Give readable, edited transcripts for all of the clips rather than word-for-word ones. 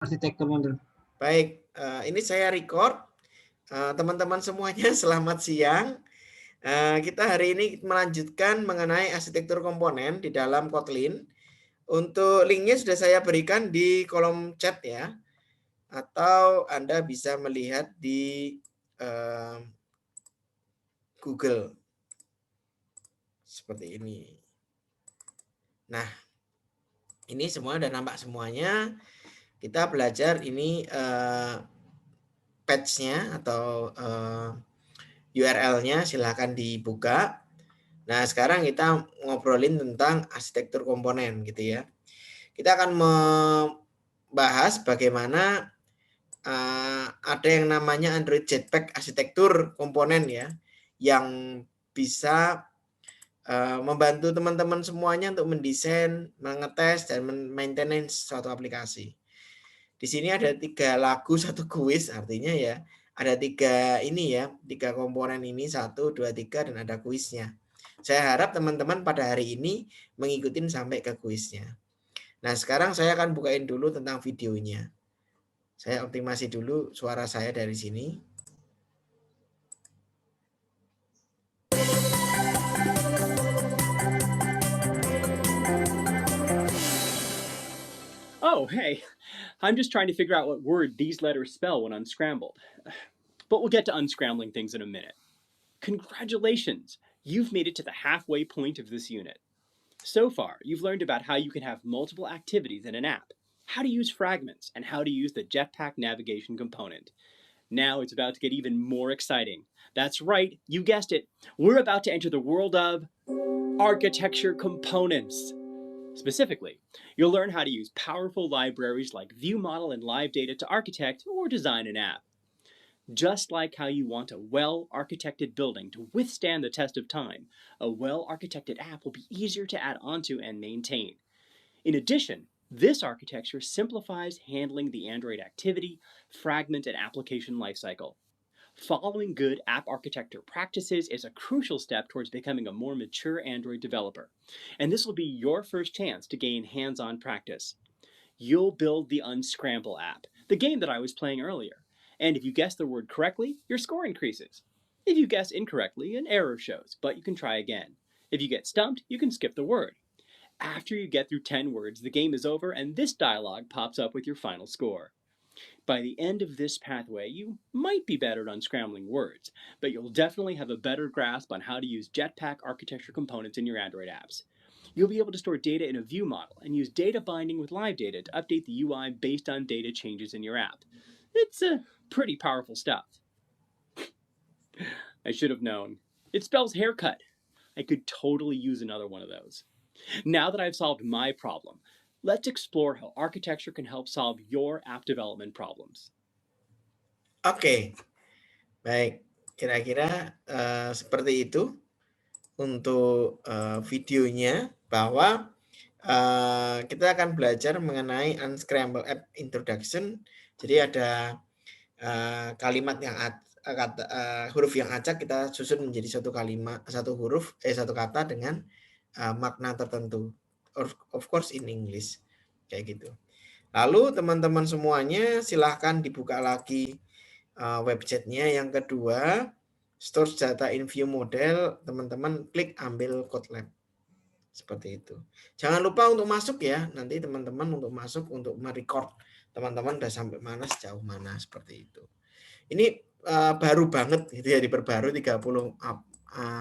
arsitekturnya dulu. Baik, ini saya record. Teman-teman semuanya selamat siang. Kita hari ini melanjutkan mengenai arsitektur komponen di dalam Kotlin. Untuk linknya sudah saya berikan di kolom chat ya, atau Anda bisa melihat di Google seperti ini. Nah, ini semua udah nampak semuanya. Kita belajar ini patch-nya atau URL-nya silahkan dibuka. Nah, sekarang kita ngobrolin tentang arsitektur komponen gitu ya. Kita akan membahas bagaimana ada yang namanya Android Jetpack arsitektur komponen ya, yang bisa membantu teman-teman semuanya untuk mendesain, mengetes, dan maintenance suatu aplikasi. Di sini ada 3 lagu, 1 kuis, artinya ya ada 3 ini ya, 3 komponen ini, 1, 2, 3, dan ada kuisnya. Saya harap teman-teman pada hari ini mengikuti sampai ke kuisnya. Nah, sekarang saya akan bukain dulu tentang videonya. Saya optimasi dulu suara saya dari sini. Oh, hey, I'm just trying to figure out what word these letters spell when unscrambled. But we'll get to unscrambling things in a minute. Congratulations! You've made it to the halfway point of this unit. So far, you've learned about how you can have multiple activities in an app, how to use fragments, and how to use the Jetpack navigation component. Now it's about to get even more exciting. That's right, you guessed it. We're about to enter the world of architecture components. Specifically, you'll learn how to use powerful libraries like ViewModel and LiveData to architect or design an app. Just like how you want a well-architected building to withstand the test of time, a well-architected app will be easier to add onto and maintain. In addition, this architecture simplifies handling the Android activity, fragment, and application lifecycle. Following good app architecture practices is a crucial step towards becoming a more mature Android developer, and this will be your first chance to gain hands-on practice. You'll build the Unscramble app, the game that I was playing earlier, and if you guess the word correctly, your score increases. If you guess incorrectly, an error shows, but you can try again. If you get stumped, you can skip the word. After you get through 10 words, the game is over and this dialog pops up with your final score. By the end of this pathway, you might be better at unscrambling words, but you'll definitely have a better grasp on how to use Jetpack architecture components in your Android apps. You'll be able to store data in a view model and use data binding with LiveData to update the UI based on data changes in your app. It's pretty powerful stuff. I should have known. It spells haircut. I could totally use another one of those. Now that I've solved my problem, let's explore how architecture can help solve your app development problems. Oke, baik. Kira-kira seperti itu untuk videonya, bahwa kita akan belajar mengenai Unscramble App Introduction. Jadi ada kalimat yang huruf yang acak kita susun menjadi satu kalimat, satu kata dengan makna tertentu. Of course in English, kayak gitu. Lalu teman-teman semuanya silahkan dibuka lagi websitenya. Yang kedua, store data in view model, teman-teman klik ambil code lab. Seperti itu. Jangan lupa untuk masuk ya, nanti teman-teman untuk masuk untuk merecord teman-teman udah sampai mana, sejauh mana, seperti itu. Ini baru banget gitu ya, diperbarui 30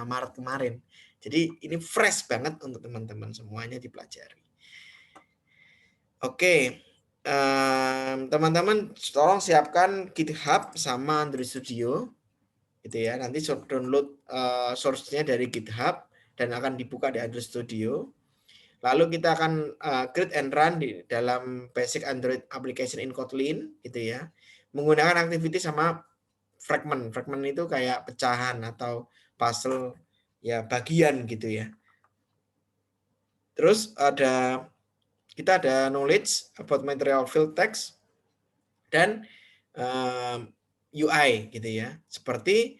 Maret kemarin. Jadi ini fresh banget untuk teman-teman semuanya dipelajari. Oke, teman-teman tolong siapkan GitHub sama Android Studio gitu ya. Nanti download source-nya dari GitHub dan akan dibuka di Android Studio. Lalu kita akan create and run di dalam basic Android application in Kotlin gitu ya. Menggunakan activity sama fragment. Fragment itu kayak pecahan atau puzzle ya, bagian gitu ya. Terus kita ada knowledge about material field text dan UI gitu ya. Seperti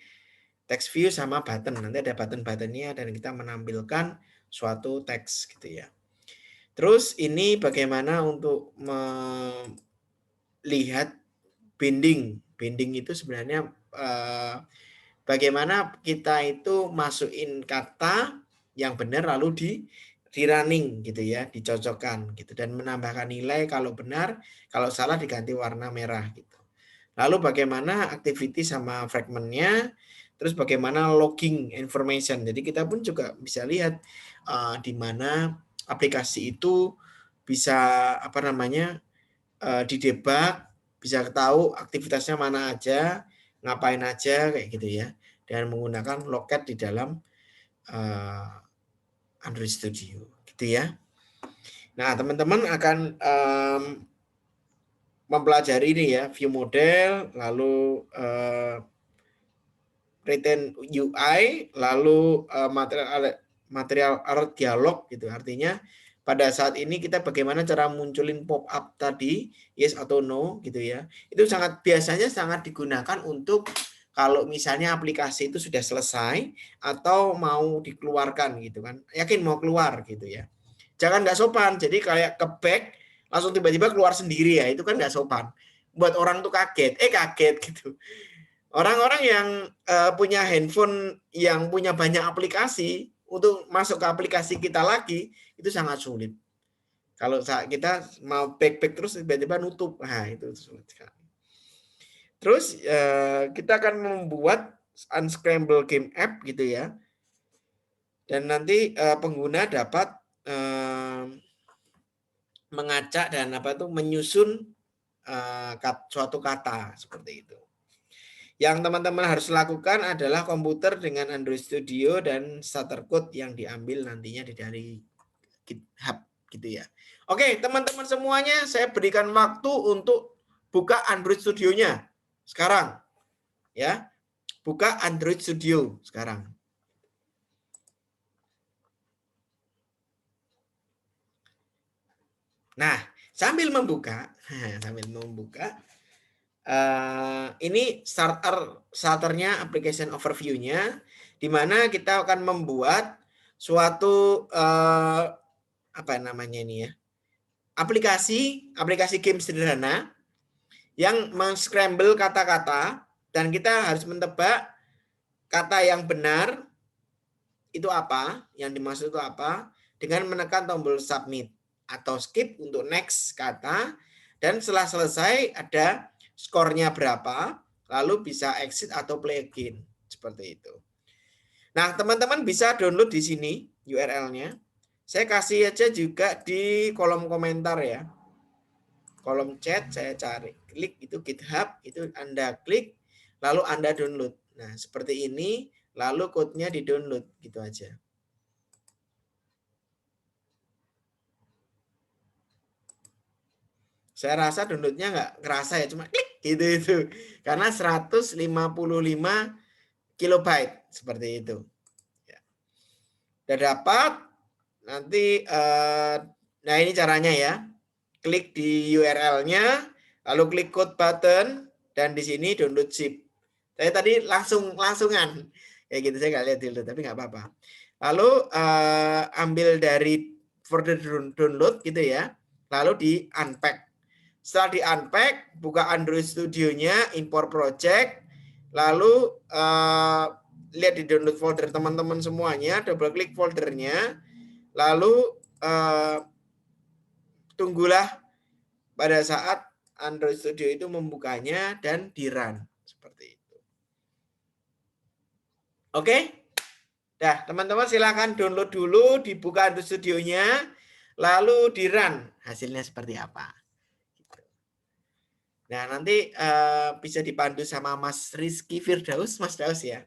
text view sama button. Nanti ada button-buttonnya dan kita menampilkan suatu teks gitu ya. Terus ini bagaimana untuk lihat binding. Binding itu sebenarnya bagaimana kita itu masukin kata yang benar lalu di running gitu ya, dicocokkan gitu dan menambahkan nilai kalau benar, kalau salah diganti warna merah gitu. Lalu bagaimana activity sama fragmentnya, terus bagaimana logging information. Jadi kita pun juga bisa lihat di mana aplikasi itu bisa apa namanya didebug, bisa tahu aktivitasnya mana aja, ngapain aja kayak gitu ya, dengan menggunakan loket di dalam Android Studio gitu ya. Nah teman-teman akan mempelajari ini ya, view model, lalu retain UI, lalu material art dialog gitu. Artinya pada saat ini kita bagaimana cara munculin pop up tadi, yes atau no gitu ya. Itu biasanya sangat digunakan untuk kalau misalnya aplikasi itu sudah selesai atau mau dikeluarkan gitu kan. Yakin mau keluar gitu ya. Jangan nggak sopan. Jadi kayak ke back langsung tiba-tiba keluar sendiri ya. Itu kan nggak sopan. Buat orang tuh kaget. Kaget gitu. Orang-orang yang punya handphone yang punya banyak aplikasi untuk masuk ke aplikasi kita lagi itu sangat sulit. Kalau kita mau back terus tiba-tiba nutup, nah itu sulit sekali. Terus kita akan membuat unscramble game app gitu ya, dan nanti pengguna dapat mengacak dan menyusun suatu kata seperti itu. Yang teman-teman harus lakukan adalah komputer dengan Android Studio dan starter code yang diambil nantinya dari GitHub gitu ya. Oke, teman-teman semuanya, saya berikan waktu untuk buka Android Studio-nya sekarang. Ya. Buka Android Studio sekarang. Nah, sambil membuka ini starternya application overview-nya, di mana kita akan membuat suatu apa namanya ini ya, aplikasi game sederhana yang men-scramble kata-kata dan kita harus menebak kata yang benar itu apa, yang dimaksud itu apa, dengan menekan tombol submit atau skip untuk next kata, dan setelah selesai ada skornya berapa, lalu bisa exit atau play again seperti itu. Nah, teman-teman bisa download di sini URL-nya. Saya kasih aja juga di kolom komentar ya. Kolom chat saya cari, klik itu GitHub, itu Anda klik, lalu Anda download. Nah, seperti ini, lalu code-nya di-download gitu aja. Saya rasa downloadnya nggak kerasa ya, cuma klik gitu itu. Karena 155 kilobyte seperti itu. Ya. Udah dapat, nanti nah ini caranya ya. Klik di URL-nya, lalu klik code button, dan di sini download zip. Saya tadi langsungan. Ya gitu, saya nggak lihat dulu, tapi nggak apa-apa. Lalu ambil dari folder download gitu ya, lalu di unpack. Setelah di unpack, buka Android Studio-nya, import project, lalu lihat di download folder teman-teman semuanya, double klik foldernya, lalu tunggulah pada saat Android Studio itu membukanya dan di run seperti itu. Oke? Dah, teman-teman silakan download dulu, dibuka Android Studio-nya, lalu di run. Hasilnya seperti apa? Nah, nanti bisa dipandu sama Mas Rizky Firdaus, Mas Daus ya.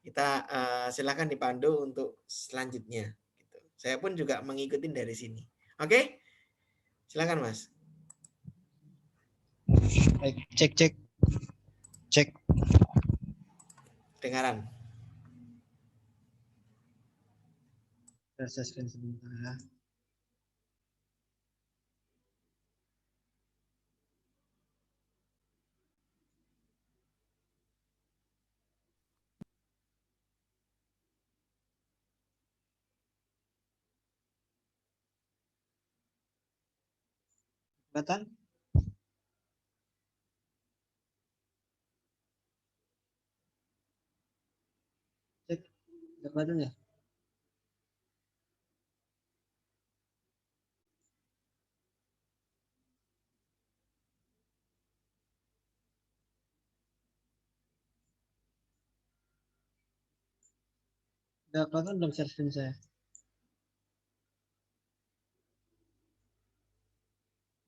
Kita silakan dipandu untuk selanjutnya. Gitu. Saya pun juga mengikuti dari sini. Oke? Silakan Mas. Cek. Dengaran. Proses screen sebentar. Kelihatan? Udah kelihatan ya? Udah kelihatan belum share screen saya?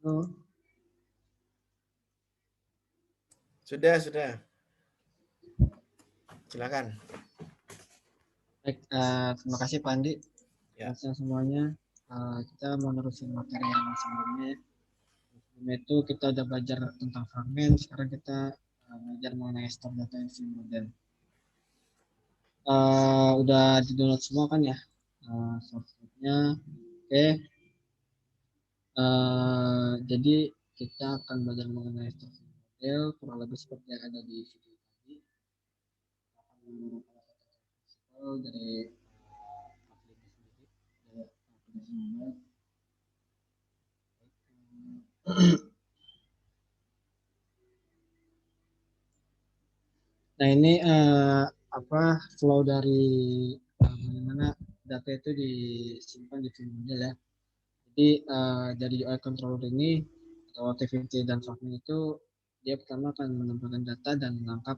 Oh, Sudah. Silakan. baik, terima kasih Pak Andi. Ya. Terima kasih semuanya. Kita mau nerusin materi yang sebelumnya. Sebelumnya itu kita udah belajar tentang fragmen. Sekarang kita belajar mengenai store data and view model. Udah di download semua kan ya software-nya. Oke. Jadi kita akan belajar mengenai store view model kurang lebih seperti yang ada di video tadi. Akan menggunakan prinsipal dari aplikasi sendiri, dari aplikasi mobile. Nah ini apa flow dari bagaimana data itu disimpan di view model ya. Jadi dari UI controller ini atau activity dan fragment itu dia pertama akan menempatkan data dan menangkap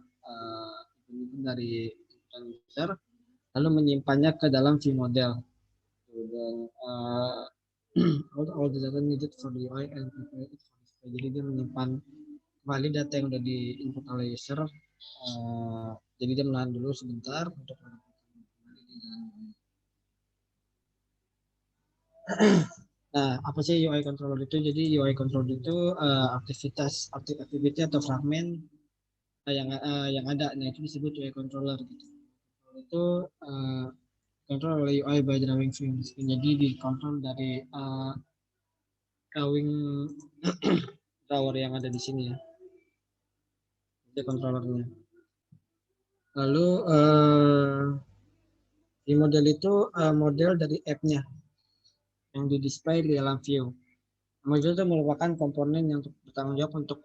input dari input user, lalu menyimpannya ke dalam view model. Dan all the data needed for the UI and prepare it for display. Jadi dia menyimpan kembali data yang udah di input oleh user. Jadi dia menahan dulu sebentar untuk kembali di dalam UI. Nah, apa sih UI controller itu? Jadi UI controller itu aktivitas atau fragmen yang ada. Nah, itu disebut UI controller gitu. Itu control oleh UI by drawing view. Jadi dikontrol dari drawing drawer yang ada di sini ya. Itu controllernya. Lalu di model itu model dari app-nya yang di display di dalam view. Model itu merupakan komponen yang bertanggung jawab untuk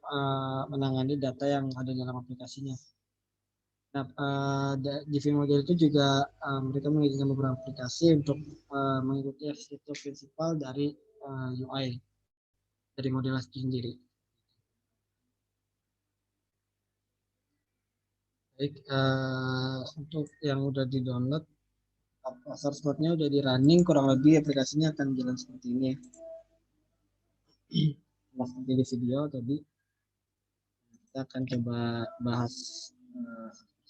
menangani data yang ada dalam aplikasinya. Nah, di view model itu juga mereka mengizinkan beberapa aplikasi untuk mengikuti arsitektur prinsipal dari UI dari model itu sendiri. Baik, untuk yang udah di download, source code-nya udah di running, kurang lebih aplikasinya akan jalan seperti ini. Nah, seperti di video tadi, kita akan coba bahas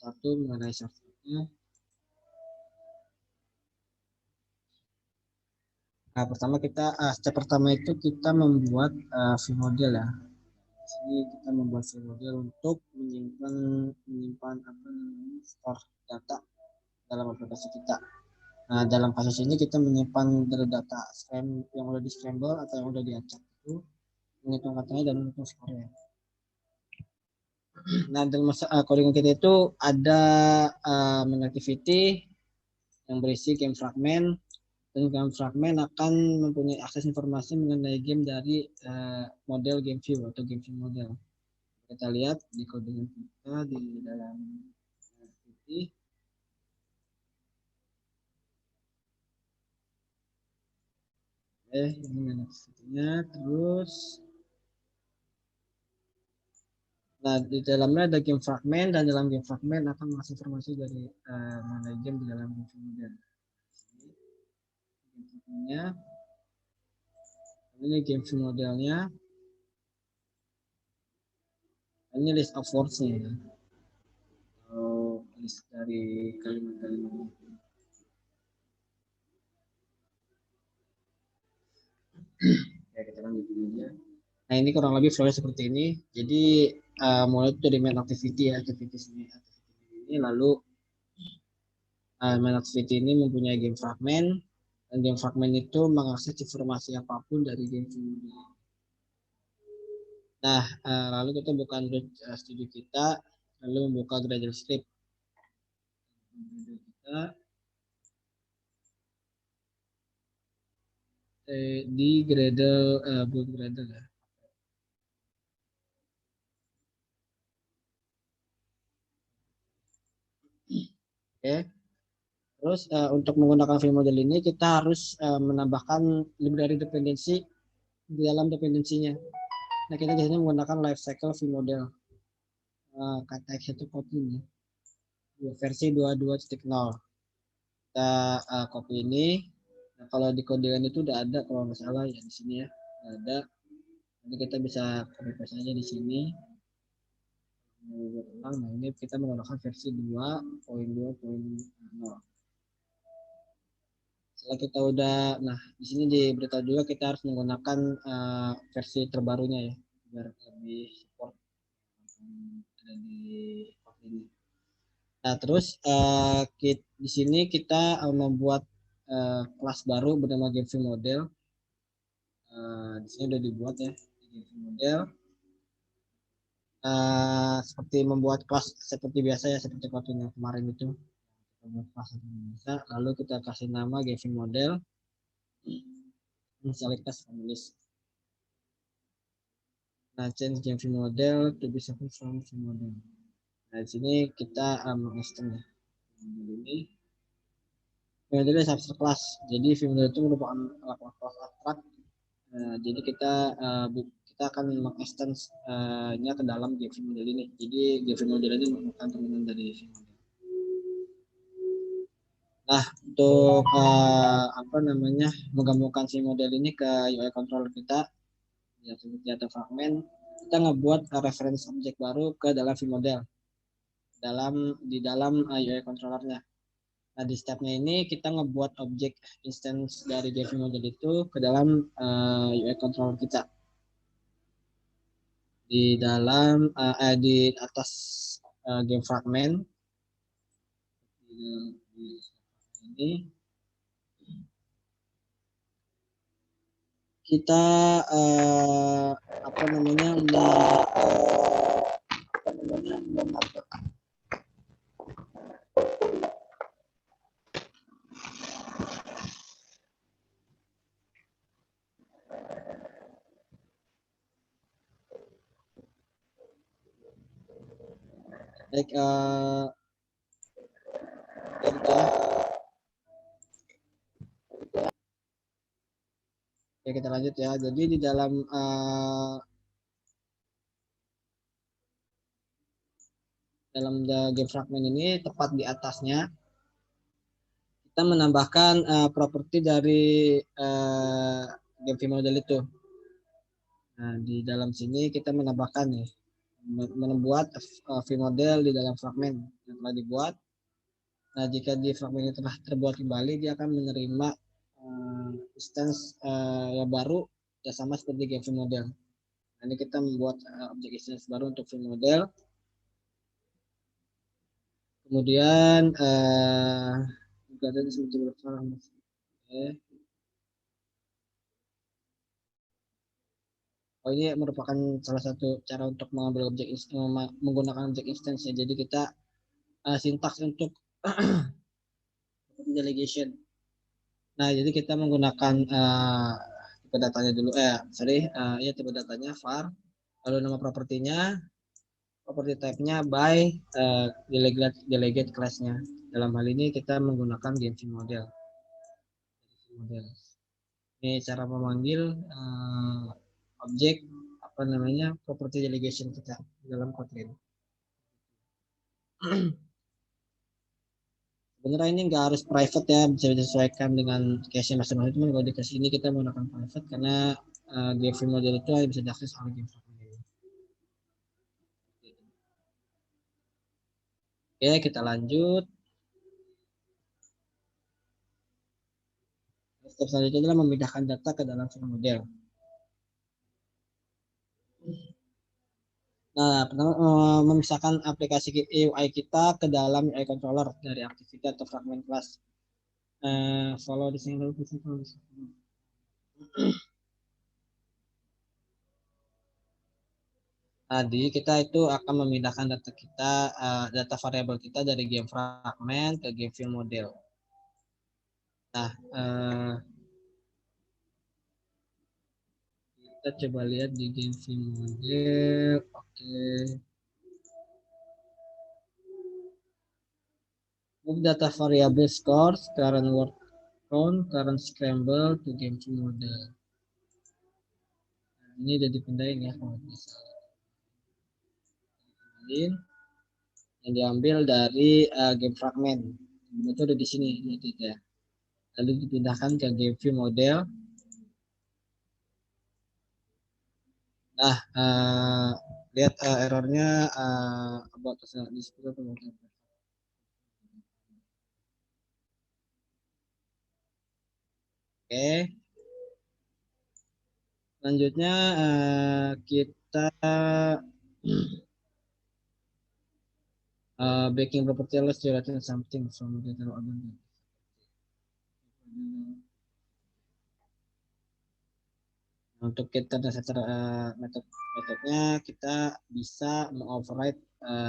satu mengenai source code-nya. Nah, step pertama itu kita membuat view model ya. Di sini kita membuat view model untuk menyimpan store data dalam aplikasi kita. Nah, dalam kasus ini kita menyimpan dari data yang udah di scramble atau yang udah diacak itu, menghitung katanya dan menghitung skornya. Nah, dalam coding kita itu ada main activity yang berisi game fragment, dan game fragment akan mempunyai akses informasi mengenai game dari model game view atau game view model. Kita lihat di coding kita di dalam activity. Ini main activity-nya. Terus nah, di dalamnya ada game fragment dan dalam game fragment akan mengasih informasi dari mengenai game di dalam game model. Ini game modelnya. Ini list of words-nya ya. List dari kalimat-kalimatnya. Ya, kita lanjut aja. Nah, ini kurang lebih flow seperti ini. Jadi mulai dari main activity ya, activity ini, lalu main activity ini mempunyai game fragment, dan game fragment itu mengakses informasi apapun dari game ini. Nah, lalu kita buka Android Studio kita, lalu membuka Gradle Script. Kita di Gradle, build Gradle ya. Oke. Terus untuk menggunakan view model ini kita harus menambahkan library dependensi di dalam dependensinya. Nah, kita di sini menggunakan lifecycle view model. Kata execute ini versi 22.0. Kita copy ini. Nah, kalau di codingan itu udah ada kalau nggak salah ya di sini ya. Ada. Nanti kita bisa copy paste aja di sini. Nah, ini kita menggunakan versi 2.2.0. Setelah kita udah, nah di sini diberitahu juga kita harus menggunakan versi terbarunya ya, biar lebih support ada di ini. Nah terus di sini kita membuat kelas baru bernama GameView Model. Di sini udah dibuat ya GameView Model. Seperti membuat kelas seperti biasa ya, seperti waktu yang kemarin itu. Kita buat kelas seperti biasa. Lalu kita kasih nama GameView Model. Select families. Nah, change GameView model to be separate from view model. Nah, di sini kita mengextend ya. Ini model subset class. Jadi view model itu merupakan kelas abstrak. Jadi kita akan mengextend nya ke dalam GameView model ini. Jadi GameView model ini merupakan turunan dari view model. Nah, untuk menggabungkan view model ini ke UI controller kita ya seperti atau fragment, kita ngebuat reference objek baru ke dalam view model di dalam UI controllernya. Nah, di stepnya ini kita ngebuat objek instance dari GameView model itu ke dalam UI controller kita. Di dalam di atas game fragment ini kita baik Oke, kita lanjut ya. Jadi di dalam game fragment ini tepat di atasnya kita menambahkan properti dari GameView model itu. Nah, di dalam sini kita menambahkan nih membuat view model di dalam fragment yang telah dibuat. Nah, jika di fragment ini telah terbuat kembali, dia akan menerima instance yang baru ya sama seperti GameView model. Nah, ini kita membuat objek instance baru untuk view model. Kemudian ini merupakan salah satu cara untuk mengambil objek menggunakan objek instance ya. Jadi kita sintaks untuk delegation. Nah, jadi kita menggunakan tipe datanya dulu tipe datanya var, lalu nama propertinya, property type-nya by delegate class-nya. Dalam hal ini kita menggunakan GameView model. Ini cara memanggil objek property delegation kita dalam Kotlin. Sebenarnya ini nggak harus private ya, bisa disesuaikan dengan case masing-masing. Cuman kalau di case ini kita menggunakan private karena GameView model itu bisa diakses oleh GameView. Oke, kita lanjut. Step selanjutnya adalah memindahkan data ke dalam view model. Nah, pertama memisahkan aplikasi UI kita ke dalam UI controller dari activity atau fragment class. Follow the single principle. Tadi kita itu akan memindahkan data kita, data variabel kita dari game fragment ke game view model. Nah, kita coba lihat di game view model. Oke. data variable scores, current word count, current scramble to game view model. Nah, ini udah dipindahin ya kalau bisa. Yang diambil dari game fragment. Itu ada di sini ya. Lalu dipindahkan ke game view model. Nah, lihat errornya about display mungkin. Oke. Selanjutnya kita backing property list relating something from the order. Untuk kita dasar metodenya kita bisa mengoverride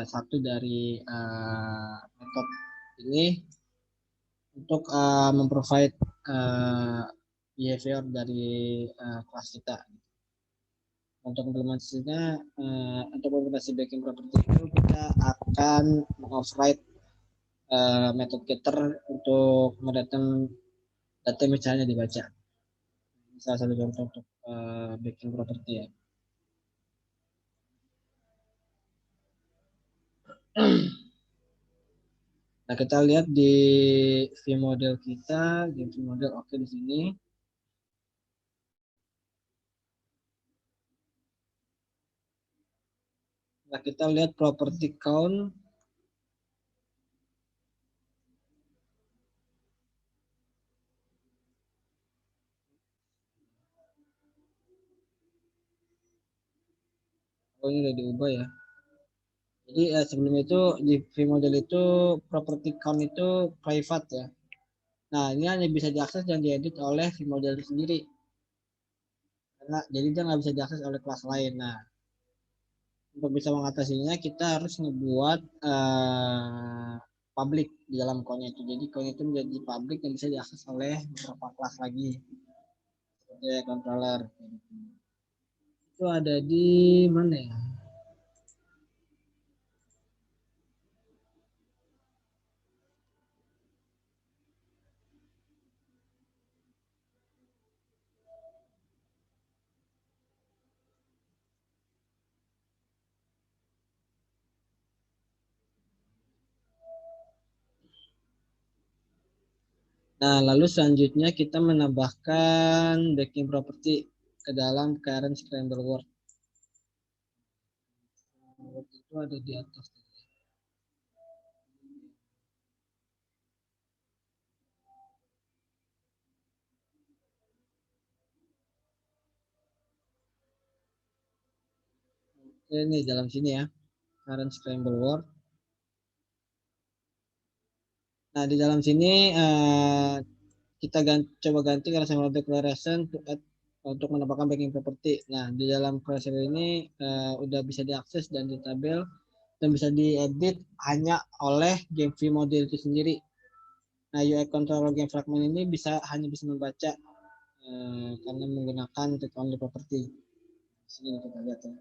satu dari metode ini untuk memprovide behavior dari kelas kita. Untuk implementasinya, untuk implementasi backing property itu kita akan mengoverride metode getter untuk mendatang data misalnya dibaca. Salah satu contoh untuk backing property ya. Nah, kita lihat di view model kita, di view model oke di sini. Nah, kita lihat property count. Oh, ini udah diubah ya. Jadi sebelum itu di view model itu property count itu private ya. Nah, ini hanya bisa diakses dan diedit oleh view model itu sendiri. Karena jadi dia nggak bisa diakses oleh kelas lain. Nah, untuk bisa mengatasinya kita harus ngebuat public di dalam count itu. Jadi count itu menjadi public yang bisa diakses oleh beberapa kelas lagi. Seperti controller. Itu ada di mana ya? Nah, lalu selanjutnya kita menambahkan backing property ke dalam current scramble word. Word itu ada di atas. Ini dalam sini ya, current scramble word. Nah, di dalam sini kita coba ganti current scramble declaration untuk menambahkan backing property. Nah, di dalam class ini udah bisa diakses dan di tabel dan bisa diedit hanya oleh game view model itu sendiri. Nah, UI controller game fragment ini hanya bisa membaca karena menggunakan take only property. Sini kita lihat ya.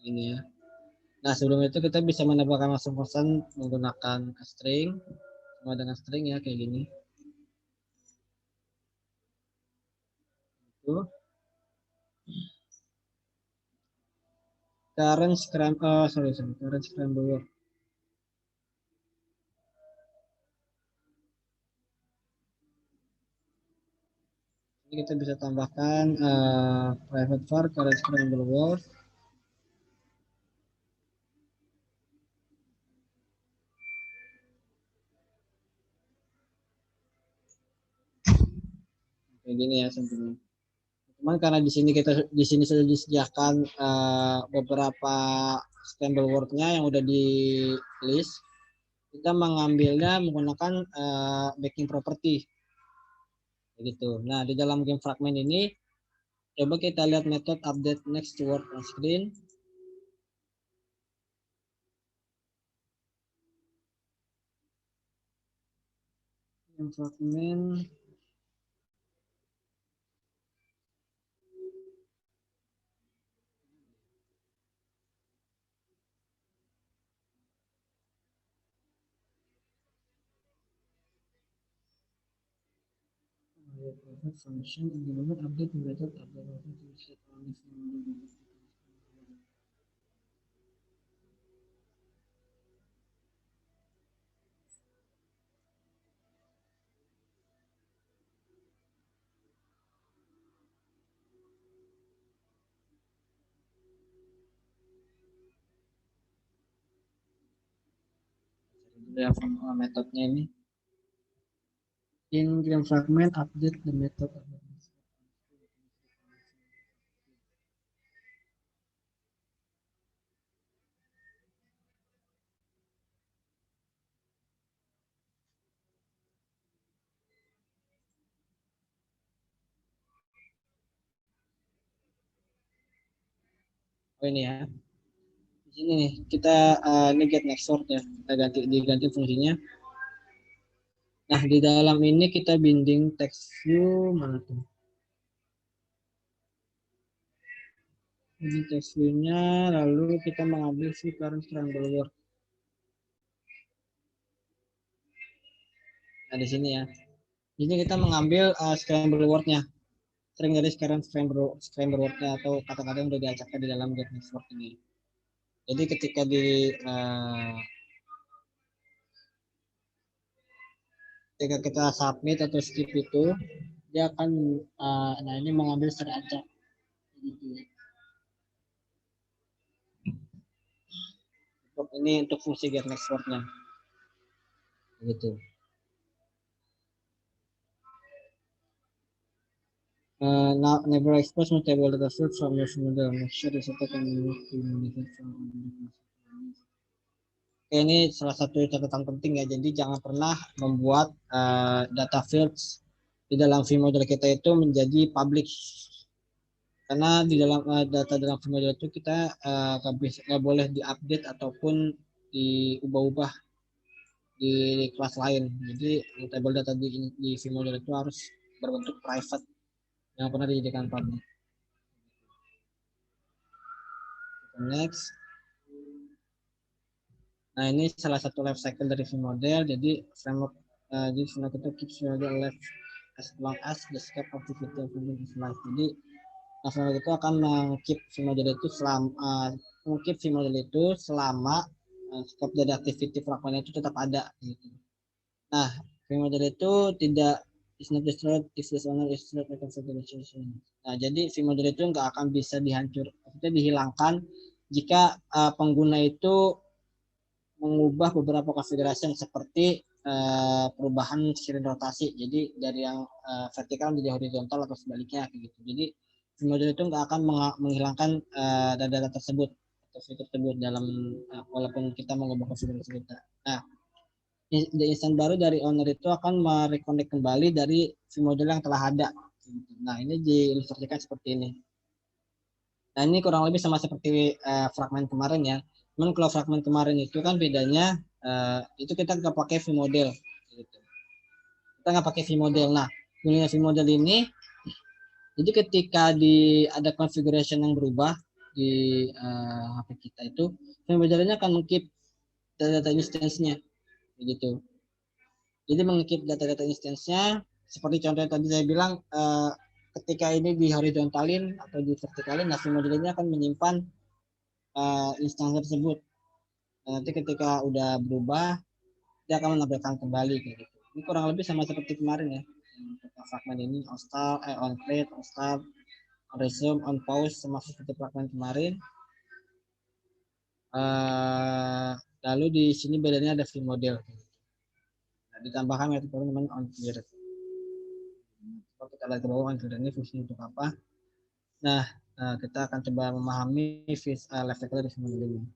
Ini ya. Nah, sebelum itu kita bisa menambahkan langsung pesan menggunakan string sama dengan string ya kayak gini. Itu. Current scramble word. Ini kita bisa tambahkan private var current scramble word. Kayak gini ya sebelumnya. Cuman karena di sini sudah disediakan beberapa scramble word-nya yang udah di list, kita mengambilnya menggunakan backing property. Begitu. Nah, di dalam game fragment ini coba kita lihat metode update next word on screen. Game fragment function implement update method update to set only metodenya ini in green fragment update the method ini ya. Di sini nih kita ini get next word ya, kita diganti fungsinya. Nah di dalam ini kita binding text view mana tuh? Ini text view-nya, lalu kita mengambil si current scramble word. Nah di sini ya. Jadi kita mengambil scramble word-nya. Sering dari sekarang scramble word-nya atau kata-kata yang udah diacakkan di dalam get next word ini. Jadi ketika ketika kita submit atau skip itu, dia akan nah ini mengambil secara acak. Ini untuk fungsi get next word-nya. Gitu. Now never expose mutable data field from your model. Make sure the data can be moved to modified from ini salah satu catatan penting ya. Jadi jangan pernah membuat data fields di dalam vModel kita itu menjadi public. Karena di dalam data dalam vModel itu kita nggak boleh diupdate ataupun diubah-ubah di kelas lain. Jadi mutable data di vModel itu harus berbentuk private. Yang pernah dijadikan public. Next. Nah ini salah satu life cycle dari vModel. Jadi framework itu keeps vModel alive as long as the scope of the virtual vModel is live. Jadi framework itu akan mengkeep vModel itu selama scope dari activity fragment itu tetap ada. Gitu. Nah vModel itu tidak is not destroyed if this owner is not configuration. Nah, jadi vModel itu nggak akan bisa dihilangkan jika pengguna itu mengubah beberapa konfigurasi seperti perubahan seiring rotasi. Jadi dari yang vertikal menjadi horizontal atau sebaliknya gitu. Jadi vModel itu nggak akan menghilangkan data tersebut atau fitur tersebut dalam walaupun kita mengubah konfigurasi kita. Nah, di instance baru dari owner itu akan mereconnect kembali dari vModel yang telah ada. Nah, ini diilustrasikan seperti ini. Nah, ini kurang lebih sama seperti fragmen kemarin ya. Cuman kalau fragmen kemarin itu kan bedanya itu kita nggak pakai vModel. Gitu. Kita nggak pakai vModel. Nah, gunanya vModel ini, jadi ketika ada configuration yang berubah di HP kita itu, vModelnya akan mengkeep data instance-nya. Begitu. Jadi mengikip data-data instance-nya seperti contoh tadi saya bilang ketika ini di horizontalin atau di vertikalin, nah vModel ini akan menyimpan instance tersebut. Nanti ketika udah berubah dia akan menampilkan kembali kayak gitu. Ini kurang lebih sama seperti kemarin ya. Untuk fragmen ini on start, on create, on start, on resume, on pause sama seperti fragmen kemarin. Lalu di sini bedanya ada vModel. Nah, ditambahkan metode namanya on clear. Kalau kita lihat ke bawah on clear ini fungsinya untuk apa? Nah, kita akan coba memahami life cycle dari vModel ini.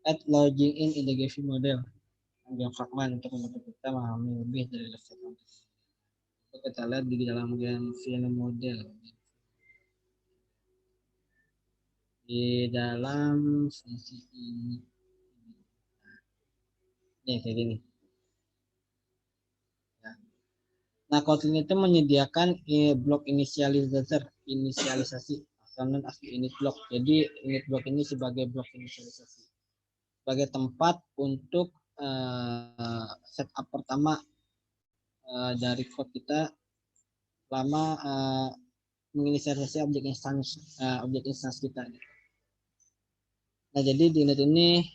Add logging in the vModel. Yang fragmen untuk membantu kita memahami lebih dari life cycle. Kita lihat di dalam game vModel. Di dalam sisi ini. Nih kayak gini. Nah, Kotlin itu menyediakan blok inisialisasi known as init block. Jadi init block ini sebagai blok inisialisasi, sebagai tempat untuk setup pertama dari code kita selama menginisialisasi objek instance kita. Nah, jadi di unit ini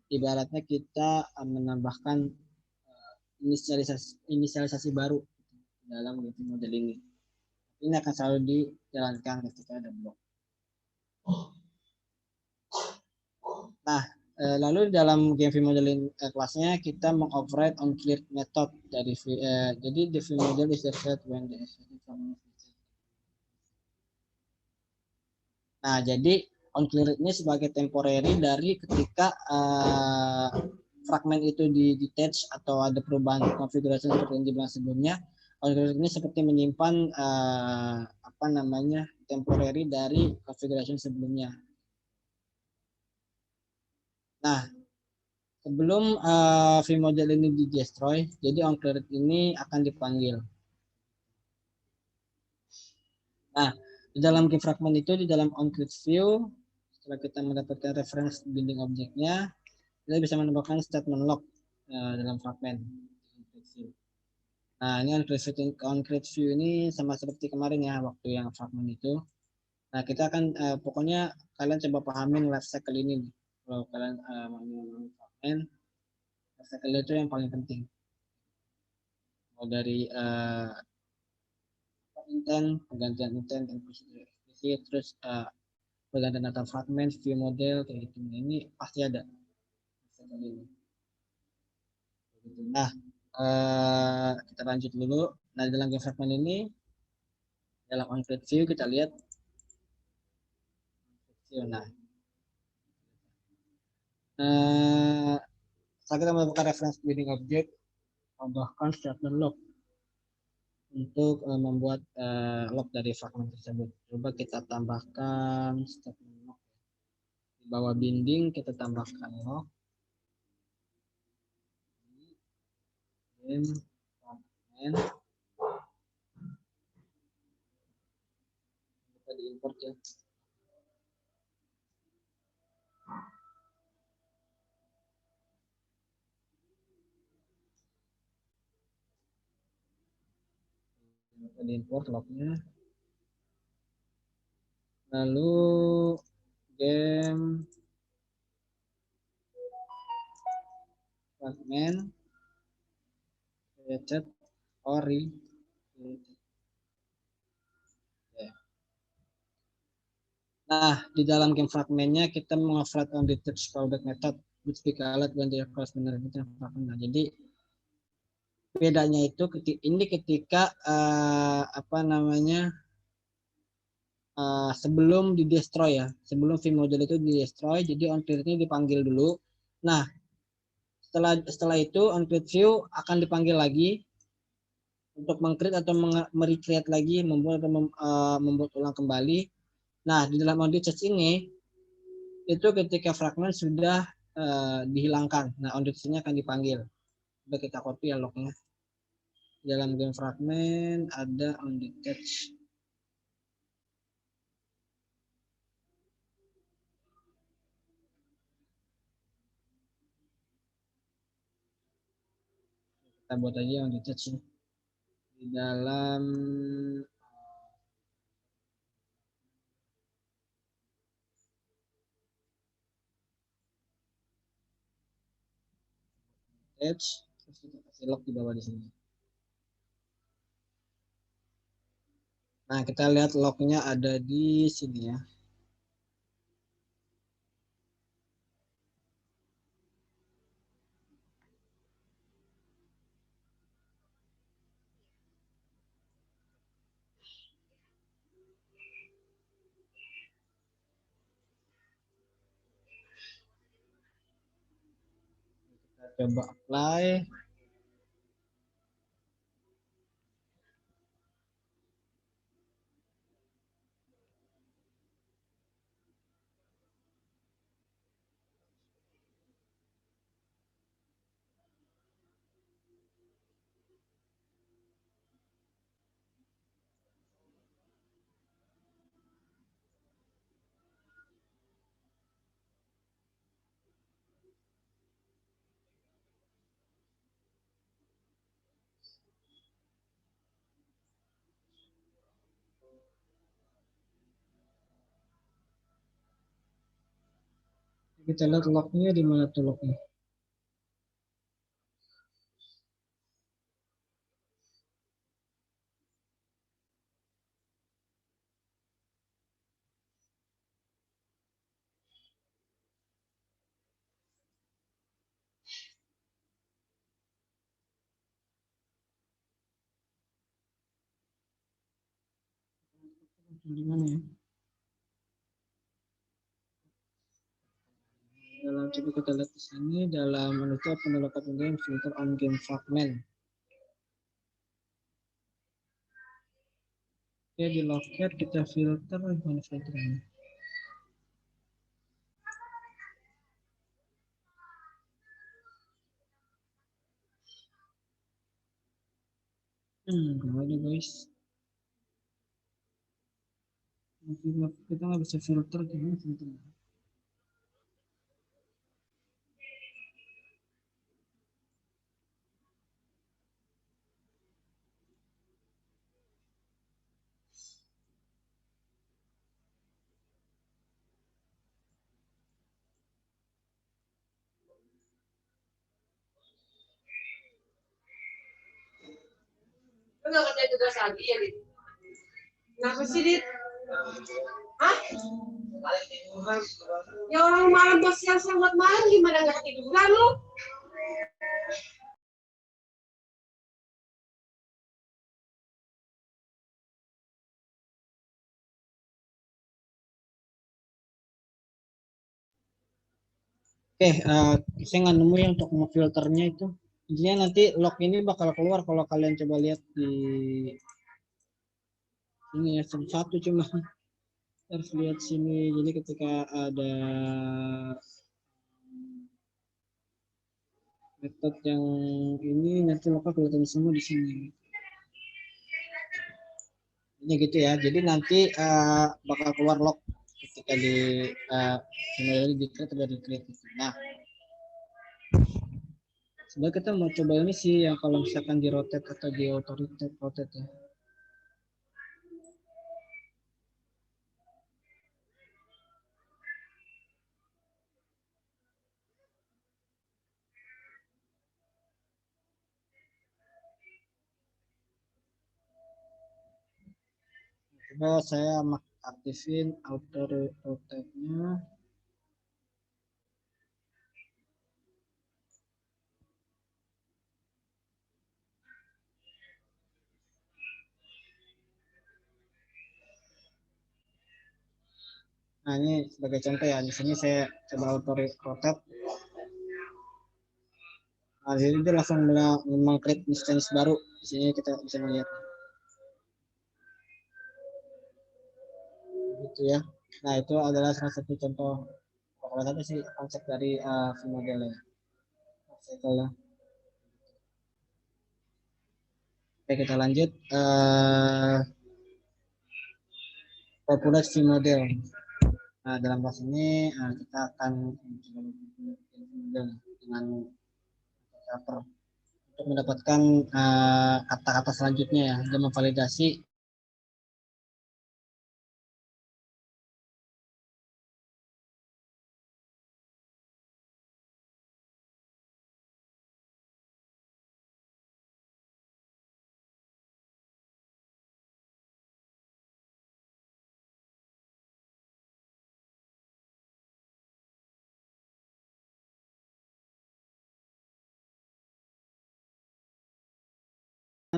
ibaratnya kita menambahkan inisialisasi baru dalam game model ini. Ini akan selalu dijalankan ketika ada blok. Nah, lalu dalam game modeling kelasnya kita mengoperate on clear method dari jadi the view model is set when the Nah, jadi on clear ini sebagai temporary dari ketika fragmen itu di detach atau ada perubahan konfigurasi seperti yang dibilang sebelumnya. On clear ini seperti menyimpan temporary dari konfigurasi sebelumnya. Nah, sebelum view model ini di destroy, jadi on clear ini akan dipanggil. Nah, di dalam game fragment itu, di dalam on clear view, setelah kita mendapatkan reference binding objeknya, kita bisa menambahkan statement lock dalam fragment. Nah, ini on create view ini sama seperti kemarin ya, waktu yang fragment itu. Nah, kita akan pokoknya kalian coba pahamin life cycle ini nih. Kalau kalian mau fragment, life cycle itu yang paling penting. Mau dari intent, penggantian intent, dan eksplisit, terus penggantian data fragment, view model, kayak gitu. Ini pasti ada. Nah, kita lanjut dulu. Nah, dalam game fragment ini, dalam on create view kita lihat. Nah, setelah kita melakukan reference binding object, tambahkan statement lock untuk membuat lock dari fragment tersebut. Coba kita tambahkan statement lock. Di bawah binding kita tambahkan lock. Game fragment. Kita diimport ya. Kita diimport locknya. Lalu game fragment created or Nah, di dalam game fragmentnya kita mengoperate on detach callback method which we called when the corresponding fragment. Nah, jadi bedanya itu ketika sebelum di destroy ya, sebelum view model itu di destroy, jadi on clear ini dipanggil dulu. Nah, setelah itu on clear view akan dipanggil lagi untuk meng-create atau merecreate lagi, membuat ulang kembali. Nah, di dalam on detach ini itu ketika fragment sudah dihilangkan. Nah, on detach-nya akan dipanggil. Coba kita copy ya lognya. Dalam game fragment ada on detach. Kita buat aja on detach ya. Di dalam detach, terus kita kasih log di bawah di sini. Nah, kita lihat lognya ada di sini ya. Kita coba apply. Kita lihat lognya di mana tuh lognya. Di mana ya? Dalam coba kita lihat di sini dalam menutup penolakan game filter on game fragment. Oke, di locket kita filter mana filternya? Gak ada guys. Kita nggak bisa filter, gimana filternya? Enggak kerja tugas lagi ya, Dit? Kenapa sih, Dit? Hah? Ya orang malam pas siang buat malam gimana nggak tiduran lu? Oke, saya nggak nemu yang untuk filternya itu. Intinya nanti log ini bakal keluar kalau kalian coba lihat di ini ya, satu cuma harus lihat sini. Jadi ketika ada metode yang ini nanti lognya kelihatan semua di sini. Ini gitu ya. Jadi nanti bakal keluar log ketika di di create atau di create. Nah, sebenarnya kita mau coba ini sih yang kalau misalkan di rotate atau di auto rotate ya. Coba saya aktifin auto rotate-nya. Nah, ini sebagai contoh ya. Di sini saya coba auto rotate. Nah, di sini dia langsung meng-create instance baru. Di sini kita bisa melihat. Gitu ya. Nah, itu adalah salah satu contoh kalau satu sih konsep dari model ya. Oke, kita lanjut. Populate V model. Nah, dalam kelas ini kita akan model dengan cover untuk mendapatkan kata-kata selanjutnya ya, dan memvalidasi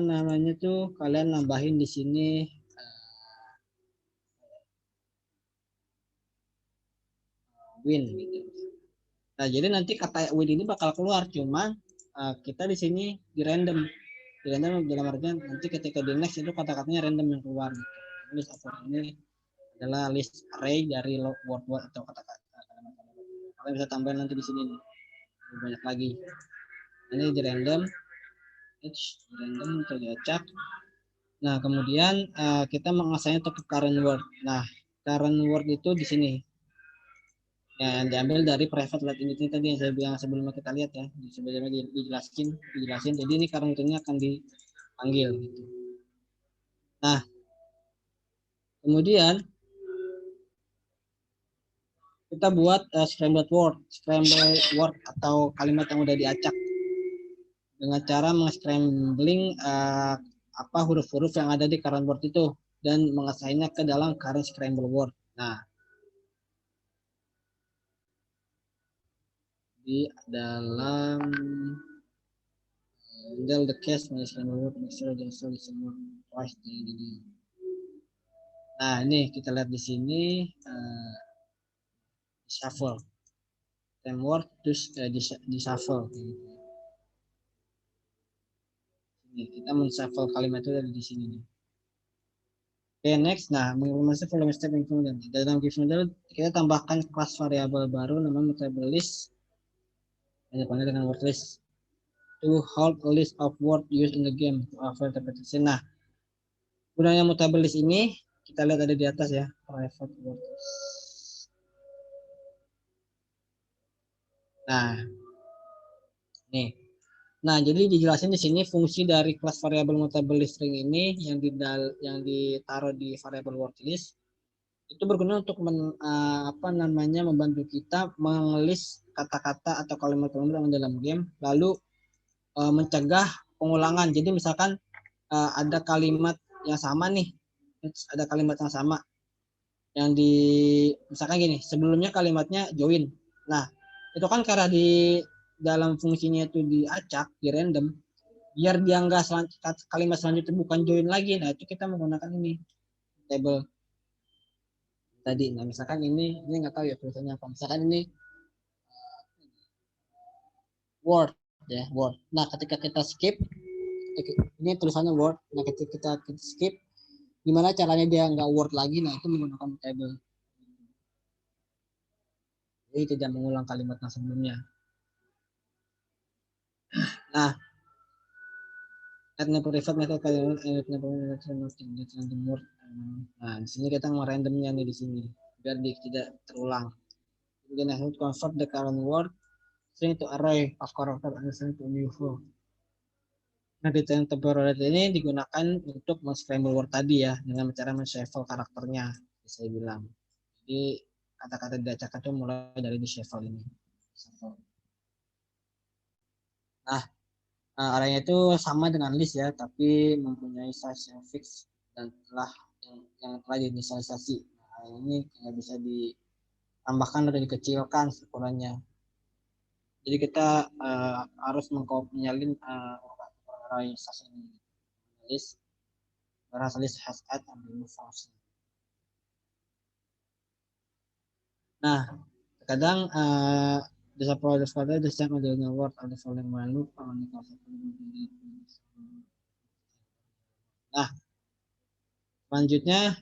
namanya tuh kalian nambahin di sini win gitu. Nah, jadi nanti kata win ini bakal keluar, cuma kita di sini di random dalam artian nanti ketika di next itu kata-katanya random yang keluar gitu. List ini adalah list array dari word atau kata-kata. Kalian bisa tambahin nanti di sini nih. Banyak lagi. Ini di random atau diacak. Nah, kemudian kita mengasahnya ke current word. Nah, current word itu di sini. Yang diambil dari private light unit ini tadi yang saya bilang sebelumnya kita lihat ya. Sebelumnya dijelasin. Jadi ini current ini akan dipanggil gitu. Nah, kemudian kita buat scrambled word atau kalimat yang udah diacak dengan cara meng-scrambling apa huruf-huruf yang ada di current word itu dan mengasainnya ke dalam current scramble word. Nah, di dalam handle the case scramble word, make sure the semua twice di. Nah, ini kita lihat di sini shuffle. Same word terus di shuffle. Ini kita men-shuffle kalimat itu dari di sini nih. Oke, next. Nah, mengimplementasi volume step yang kemudian. Dalam give model, kita tambahkan kelas variabel baru namanya mutable list. Yang dipanggil dengan word list. To hold a list of word used in the game to avoid repetition. Nah, gunanya mutable list ini, kita lihat ada di atas ya. Private word list. Nah, nih. Nah, jadi dijelasin di sini fungsi dari kelas variabel mutable list string ini yang ditaruh di variabel word list itu berguna untuk membantu kita mengelis kata-kata atau kalimat-kalimat yang dalam game, lalu mencegah pengulangan. Jadi misalkan ada kalimat yang sama nih, ada kalimat yang sama yang misalkan gini, sebelumnya kalimatnya join. Nah, itu kan karena di dalam fungsinya itu diacak, di random, biar dia nggak kalimat selanjutnya bukan join lagi. Nah, itu kita menggunakan ini table tadi. Nah, misalkan ini nggak tahu ya tulisannya apa. Misalkan ini word ya, word. Nah, ketika kita skip, ini tulisannya word. Nah, ketika kita skip, gimana caranya dia nggak word lagi? Nah, itu menggunakan table. Jadi tidak mengulang kalimat yang sebelumnya. Nah, private method kalimat nah, di sini kita mau randomnya nih di sini biar tidak terulang. Kemudian convert the current word string to array of character and string to new flow. Nah, detail temporary ini digunakan untuk men-scramble word tadi ya, dengan cara men-shuffle karakternya, saya bilang. Jadi, kata-kata diacak itu mulai dari di shuffle ini. Nah, arraynya itu sama dengan list ya, tapi mempunyai size yang fix dan yang telah diinisialisasi. Nah, ini tidak bisa ditambahkan atau dikecilkan ukurannya. Jadi kita harus menyalin array size ini. List list has add and remove function. Nah, kadang the supplier the same as the word of the following value. Nah, selanjutnya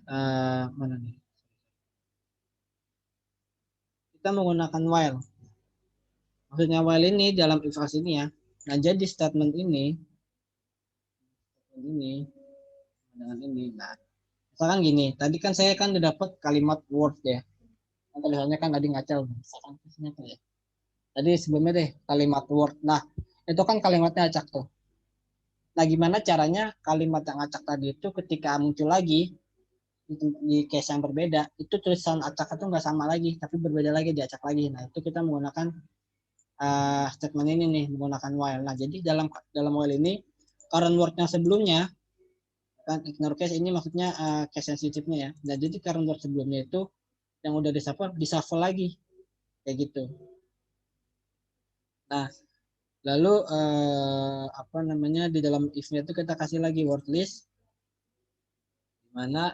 mana nih? Kita menggunakan while. Maksudnya while ini dalam if else ini ya. Nah, jadi statement ini dengan ini. Nah, misalkan gini, tadi kan saya kan udah dapat kalimat word ya. Kan tulisannya kan tadi ngacau. Misalkan ya. Tadi sebelumnya deh kalimat word. Nah, itu kan kalimatnya acak tuh. Nah, gimana caranya kalimat yang acak tadi itu ketika muncul lagi di case yang berbeda, itu tulisan acak itu nggak sama lagi, tapi berbeda lagi, diacak lagi. Nah, itu kita menggunakan statement ini nih, menggunakan while. Nah, jadi dalam while ini, current word yang sebelumnya, kan ignore case ini maksudnya case sensitifnya ya. Nah, jadi current word sebelumnya itu yang udah dishuffle lagi, kayak gitu. Nah, lalu di dalam if-nya itu kita kasih lagi word list mana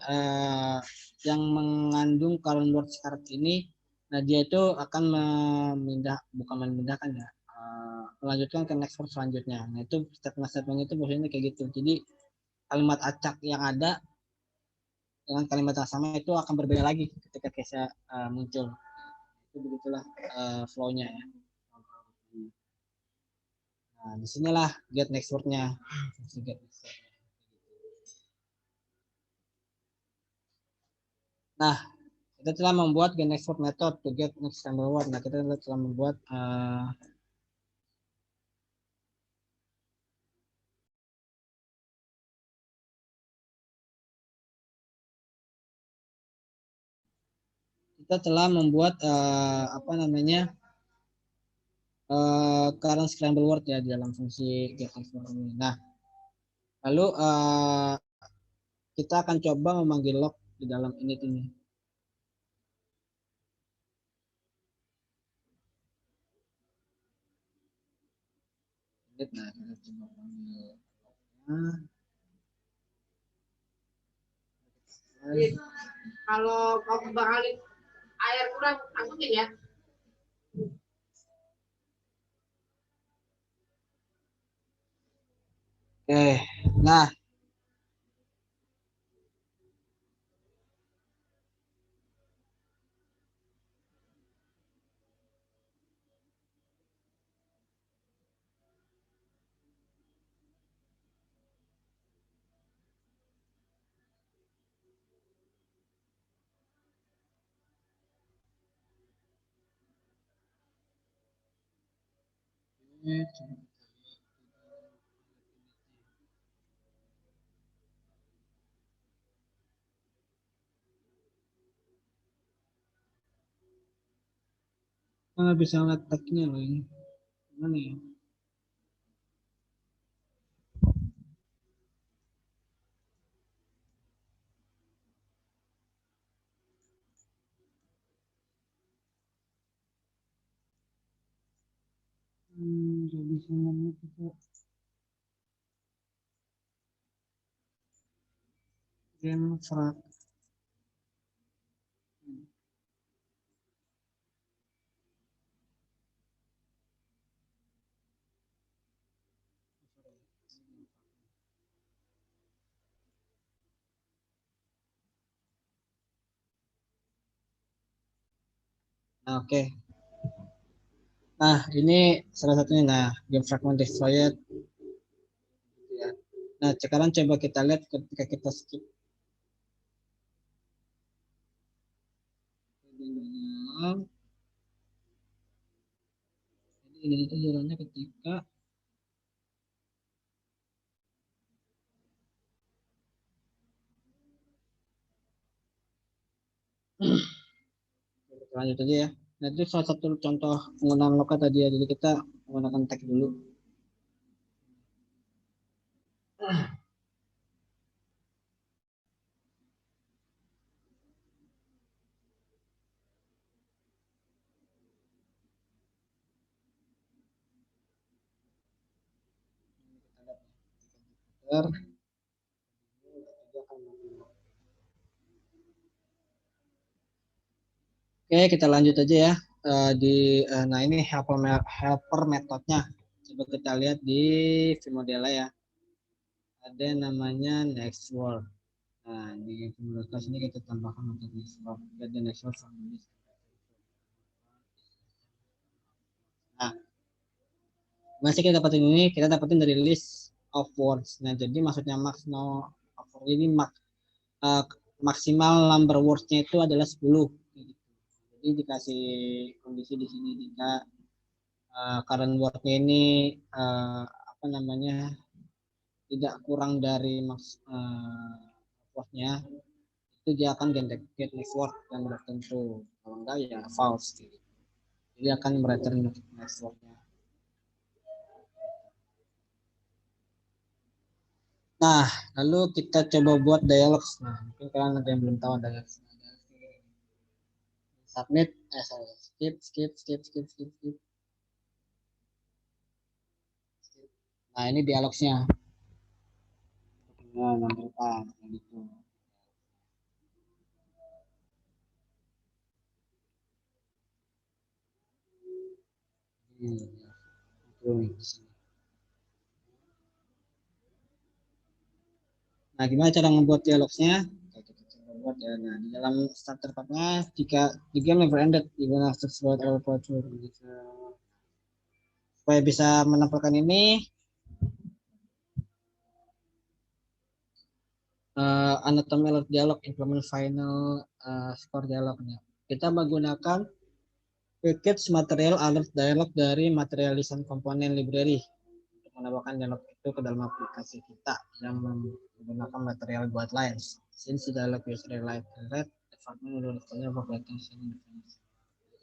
yang mengandung current word syarat ini. Nah, dia itu akan memindahkan ya, melanjutkan ke next word selanjutnya. Nah, itu statement itu posisinya kayak gitu. Jadi kalimat acak yang ada dengan kalimat yang sama itu akan berbeda lagi ketika case muncul. Itu begitulah flow-nya ya. Nah, disinilah get next word-nya. Nah, kita telah membuat get next word method to get next scramble word. Nah, kita telah membuat kita telah membuat current scramble word ya di dalam fungsi getNextWord ini. Nah, lalu kita akan coba memanggil log di dalam init ini. Nah, kita coba panggil. Kalau mau kembali air kurang, angkutin ya. Oke, nah ini coba. Kita nggak bisa ngeliat tag-nya loh ini. Gimana ya? Nggak bisa ngeliat kita. Game frag. Nah, oke. Nah, ini salah satunya. Nah, game fragment destroyed. Ya. Nah, sekarang coba kita lihat ketika kita skip. Jadi ini itu jalannya ketika kita lanjut aja ya. Nah, itu salah satu contoh penggunaan lokat tadi ya. Jadi kita menggunakan tag dulu. Oke, kita lanjut aja ya. Nah ini helper metodenya. Coba kita lihat di Vimodela ya. Ada namanya next word. Nah di Vimodela ini kita tambahkan metode next word. Get the next word from the list. Nah, masih kita dapatin ini, kita dapatin dari list of words. Nah, jadi maksudnya ini maksimal number words-nya itu adalah 10. Jadi dikasih kondisi di sini jika current word-nya ini tidak kurang dari word-nya, itu dia akan get next word yang sudah tentu. Kalau enggak ya false. Jadi akan return next word-nya. Nah, lalu kita coba buat dialog. Nah, mungkin kalian ada yang belum tahu dialog. Submit, skip. Nah, ini dialognya. Nah, nampilkan gitu. Nah, gimana cara membuat dialognya? Kita coba buat ya. Nah, di dalam starter pack-nya, jika the game never ended, even after sword or portrait, gitu. Supaya bisa menampilkan ini, anatomy alert dialog, implement final score dialognya. Kita menggunakan package material alert dialog dari materialisan komponen library untuk menambahkan dialog itu ke dalam aplikasi kita yang menggunakan material guidelines. Since the dialog user relied red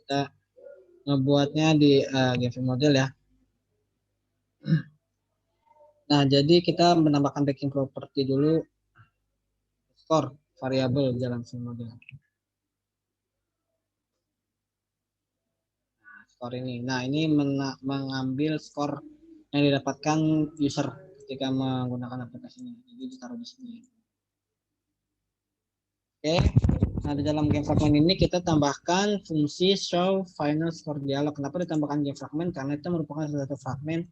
Kita ngebuatnya di GV model ya. Nah, jadi kita menambahkan backing property dulu, skor variabel dalam model. Skor ini. Nah, ini mengambil skor yang didapatkan user ketika menggunakan aplikasinya. Jadi ditaruh di sini. Oke. Nah, di dalam game fragment ini kita tambahkan fungsi show final score dialog. Kenapa ditambahkan game fragment? Karena itu merupakan salah satu fragment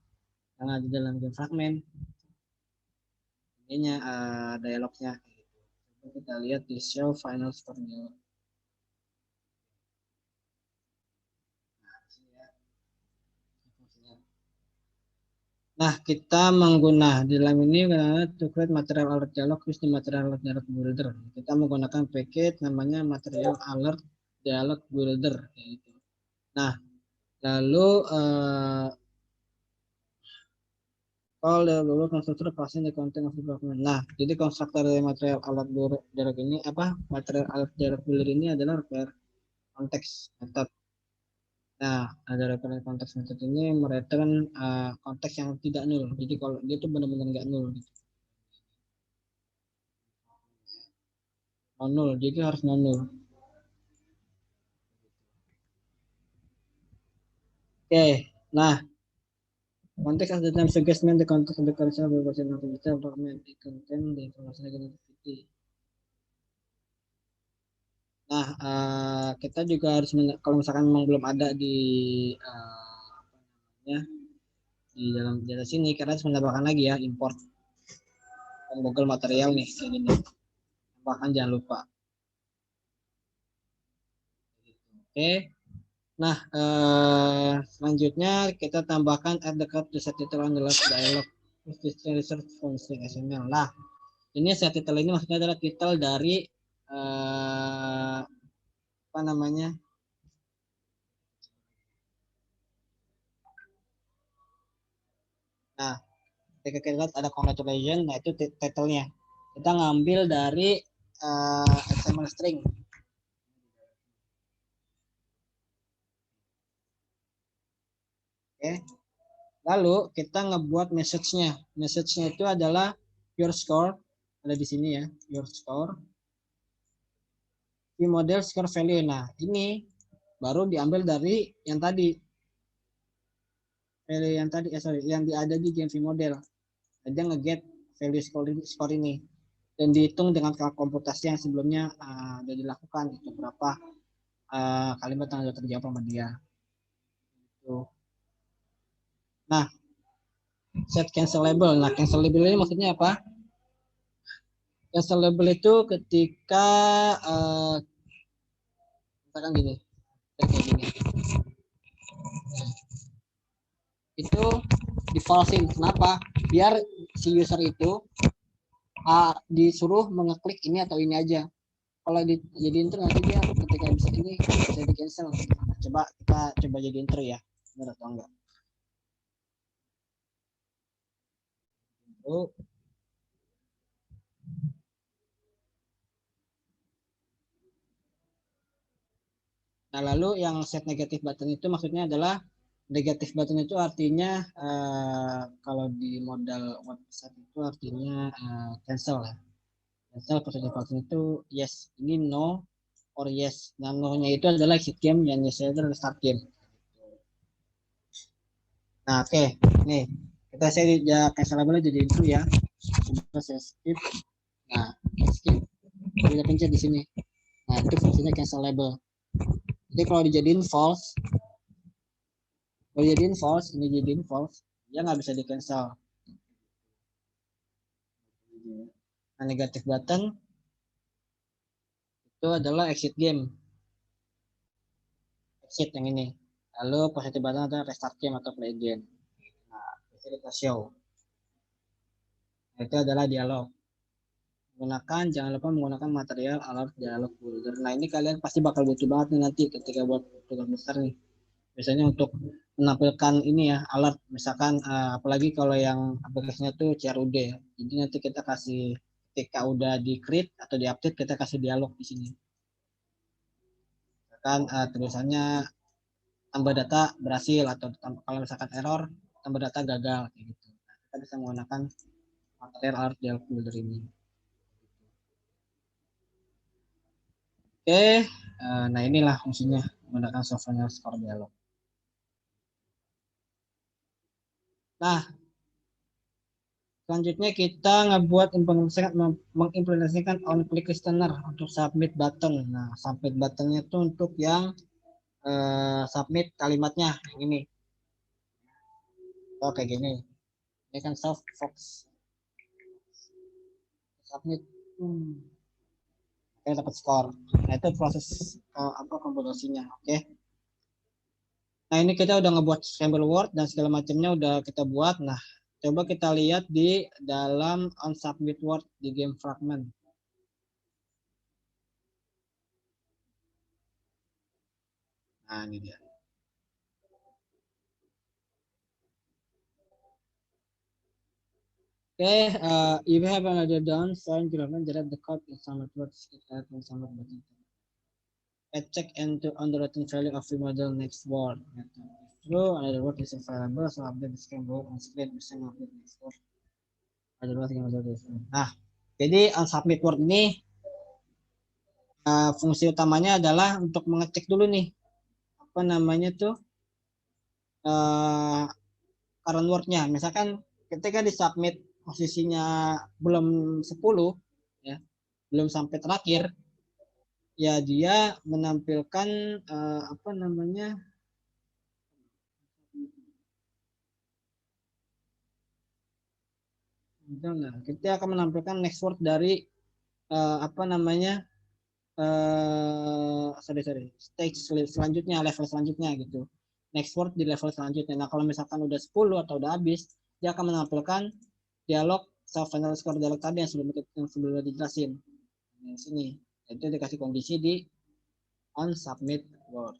yang ada di dalam game fragment. Ini dialognya. Kita lihat di show final score dialog. Nah, kita menggunakan di dalam ini to create material alert dialog use the material alert dialog builder. Kita menggunakan package namanya material alert dialog builder. Yaitu. Nah, lalu call the constructor passing the content of the document. Nah, jadi konstruktor dari material alert dialog ini apa? Material alert dialog builder ini adalah repair konteks method. Nah, ada reference konteks method ini mereturn konteks yang tidak nul. Jadi kalau dia tuh benar-benar nggak nul. Gitu. Nul, jadi harus nul. Oke, nah konteks as the term suggestion the context of the correction of the version of the document it contain the information identity. Nah, kita juga harus kalau misalkan memang belum ada di di dalam data sini, kita harus menambahkan lagi ya import Google material nih kayak gini. Bahkan jangan lupa. Oke. Nah, selanjutnya kita tambahkan add the code to set title on the last dialog with research function XML. Nah, ini set title ini maksudnya adalah title dari apa namanya? Nah, ketika kita lihat ada congratulations, nah itu title-nya. Kita ngambil dari XML string. Oke. Lalu kita ngebuat message-nya. Message-nya itu adalah your score, ada di sini ya, your score. Di model score value. Nah, ini baru diambil dari yang tadi. Value yang tadi, yang ada di game model. Dia nge-get value score ini. Dan dihitung dengan komputasi yang sebelumnya sudah dilakukan. Itu berapa kalimat yang sudah terjawab sama dia. Gitu. Nah, set cancelable. Nah, cancelable ini maksudnya apa? Cancelable itu ketika misalkan gini, kayak gini. Itu di falsing. Kenapa? Biar si user itu disuruh mengeklik ini atau ini aja. Kalau dijadiin true nanti dia ketika bisa ini bisa di cancel. Coba kita coba jadiin true ya. Benar atau enggak? Nah, lalu yang set negatif button itu maksudnya adalah negatif button itu artinya kalau di modal website itu artinya cancel ya. Cancel positive button itu yes, ini no or yes. Nah, no-nya itu adalah exit game, yang yes-nya itu adalah start game. Nah, oke. Nih, kita saya cancelable jadi itu ya. Kita saya skip. Nah, skip. Kita pencet di sini. Nah, itu fungsinya cancelable. Jadi kalau dijadiin false, ini jadiin false, dia nggak bisa di cancel. Nah, negatif button itu adalah exit game, exit yang ini. Lalu positive button adalah restart game atau play game. Nah, kita show. Nah, itu adalah dialog. Jangan lupa menggunakan material alert dialog builder. Nah, ini kalian pasti bakal butuh banget nih nanti ketika buat program besar nih. Biasanya untuk menampilkan ini ya alert, misalkan apalagi kalau yang aplikasinya tuh CRUD ya. Jadi nanti kita kasih ketika udah di create atau di update kita kasih dialog di sini. Kan tulisannya tambah data berhasil atau kalau misalkan error tambah data gagal kayak gitu. Nah, kita bisa menggunakan material art dialog builder ini. Oke, nah inilah fungsinya menggunakan software score dialog. Nah, selanjutnya kita mengimplementasikan on-click listener untuk submit button. Nah, submit buttonnya itu untuk yang submit kalimatnya yang ini. Oh, kayak gini. Ini kan soft fox. Submit. Kita dapat skor. Nah, itu proses komputasinya. Oke. Nah, ini kita udah ngebuat scramble word dan segala macamnya udah kita buat. Nah, coba kita lihat di dalam unsubmit word di game fragment. Nah, ini dia. Okay, if you have another down sign development that the code in some words in some button. Check into on the written value of the model next word. True, another word is available, so update this can go on screen percent update next word. Another word yang model this. Nah, jadi unsubmit word ini fungsi utamanya adalah untuk mengecek dulu nih apa namanya tuh current wordnya. Misalkan ketika di submit posisinya belum 10 ya, belum sampai terakhir, ya dia menampilkan apa namanya kita akan menampilkan next word dari apa namanya stage selanjutnya, level selanjutnya gitu, next word di level selanjutnya. Nah, kalau misalkan udah 10 atau udah habis, dia akan menampilkan dialog final score dialog tadi yang sebelum dijelasin di sini. Itu dikasih kondisi di on submit word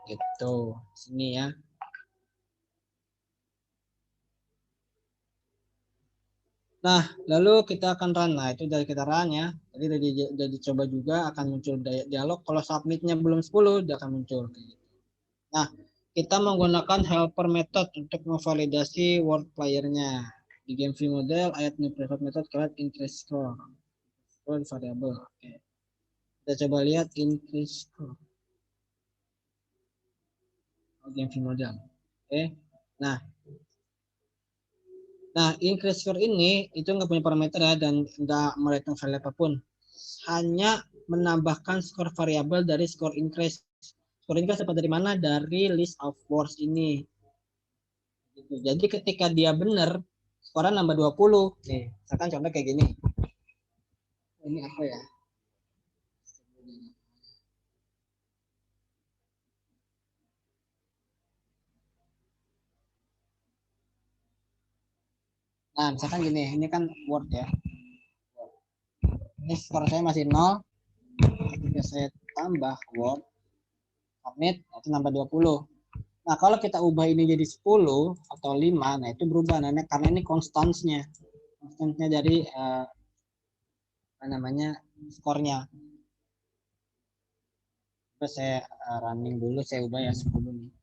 gitu sini ya. Nah, lalu kita akan run. Nah, itu dari kita run ya. Jadi udah dicoba juga akan muncul dialog. Kalau submitnya belum 10, dia akan muncul. Nah, kita menggunakan helper method untuk memvalidasi word playernya. Di game view model, add new private method called increase score. Score variable. Oke. Kita coba lihat increase score. Game view model. Oke. Nah, increase score ini itu nggak punya parameter ya dan nggak mereturn value apapun. Hanya menambahkan skor variabel dari skor increase. Skor increase dapat dari mana? Dari list of words ini. Jadi ketika dia benar, skornya nambah 20. Nih, misalkan contoh kayak gini. Ini apa ya? Nah, misalkan gini, ini kan word ya. Ini skor saya masih 0. Ketika saya tambah word, submit, itu nambah 20. Nah, kalau kita ubah ini jadi 10 atau 5, nah itu berubah. Nah, karena ini konstansnya. Konstansnya dari apa namanya skornya. Terus saya running dulu, saya ubah ya 10 nih.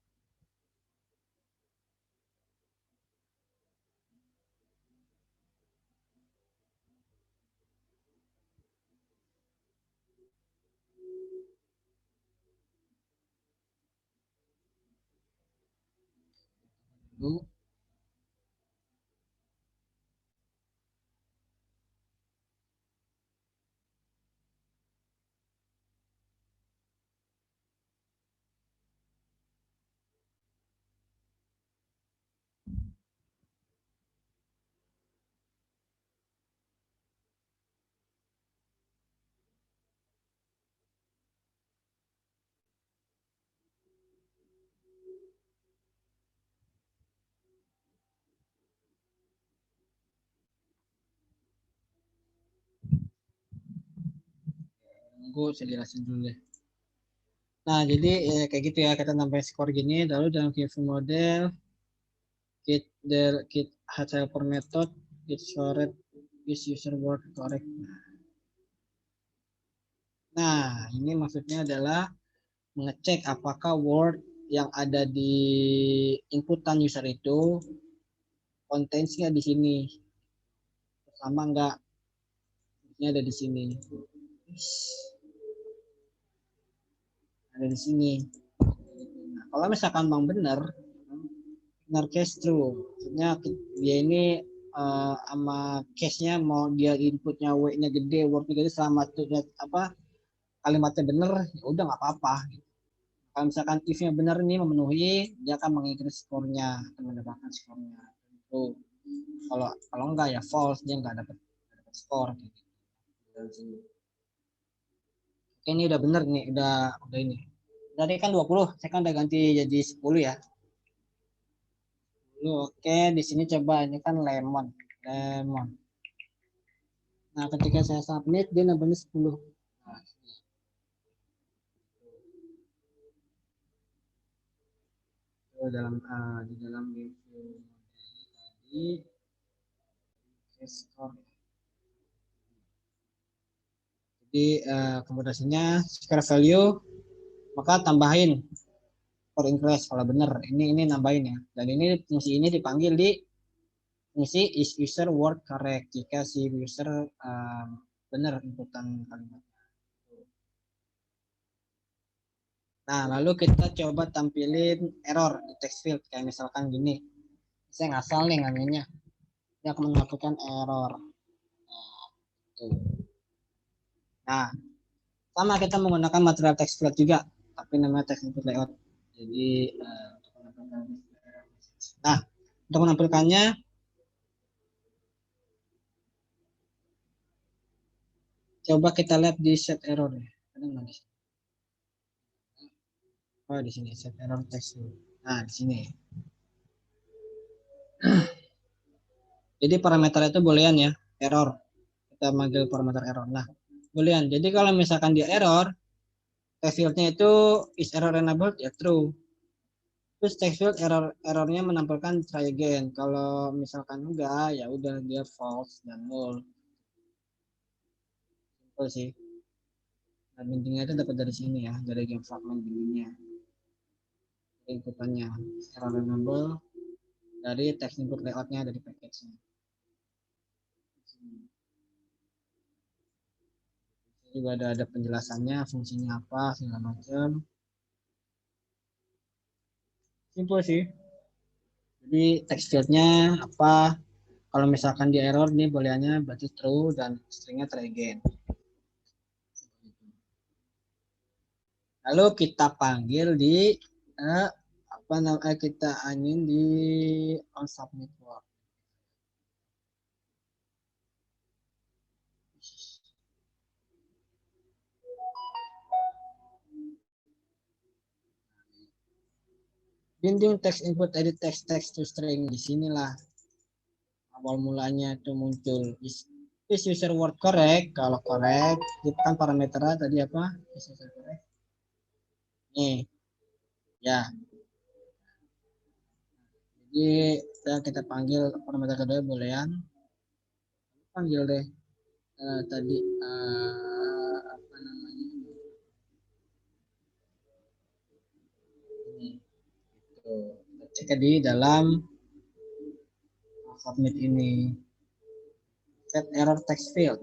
Saya jelasin dulu deh. Nah, jadi kayak gitu ya, kita sampai skor gini, lalu dalam given model kit helper method git stored is user word correct. Nah, ini maksudnya adalah mengecek apakah word yang ada di inputan user itu kontennya di sini. Sama enggak? Ini ada di sini. Ada di sini. Nah, kalau misalkan Bang benar case true. Maksudnya dia ini sama case-nya mau dia inputnya W-nya gede, word-nya gede selama apa kalimatnya benar, ya udah nggak apa-apa. Kalau misalkan if-nya benar nih memenuhi, dia akan mengikut skornya, akan mendapatkan skornya. Itu. Kalau enggak ya false, dia nggak dapat skor. Gitu. Oke, ini udah benar nih, udah ini. Tadi kan 20, saya kan udah ganti jadi 10 ya. Oke, di sini coba ini kan lemon. Nah, ketika saya submit dia nambahnya 10. Nah, itu di dalam review tadi skor. Jadi komodasinya square value maka tambahin for increase kalau benar. Ini nambahin ya. Dan ini fungsi ini dipanggil di fungsi is user word correct jika si user benar inputan kalimat. Nah, lalu kita coba tampilin error di text field kayak misalkan gini. Saya ngasal nih ngambilnya. Dia akan melakukan error. Nah, sama kita menggunakan material text field juga, tapi namanya text input layout. Jadi, nah, untuk menampilkannya, coba kita lihat di set error ya. Oh, di sini set error text. Nah, di sini. Jadi parameter itu boolean ya, error. Kita manggil parameter error. Nah, boolean. Jadi kalau misalkan dia error, text field-nya itu is error enabled ya true. Terus text field errornya menampilkan try again. Kalau misalkan enggak, ya udah dia false dan null. Simple sih. Dan intinya itu dapat dari sini ya, dari game fragment bindingnya. Inputannya error enable dari text input layoutnya dari package-nya. Juga ada penjelasannya, fungsinya apa, segala macam. Simple sih. Jadi text field-nya apa? Kalau misalkan di error nih booleannya berarti true dan stringnya try again. Lalu kita panggil di apa namanya kita angin di on submit word. Binding text input edit text to string di sinilah awal mulanya itu muncul is user word correct. Kalau correct kita kan parameternya tadi apa? Is user correct. Nih ya. Jadi kita panggil parameter kedua boolean. Panggil deh tadi apa namanya? Ini. Cek di dalam submit ini set error text field.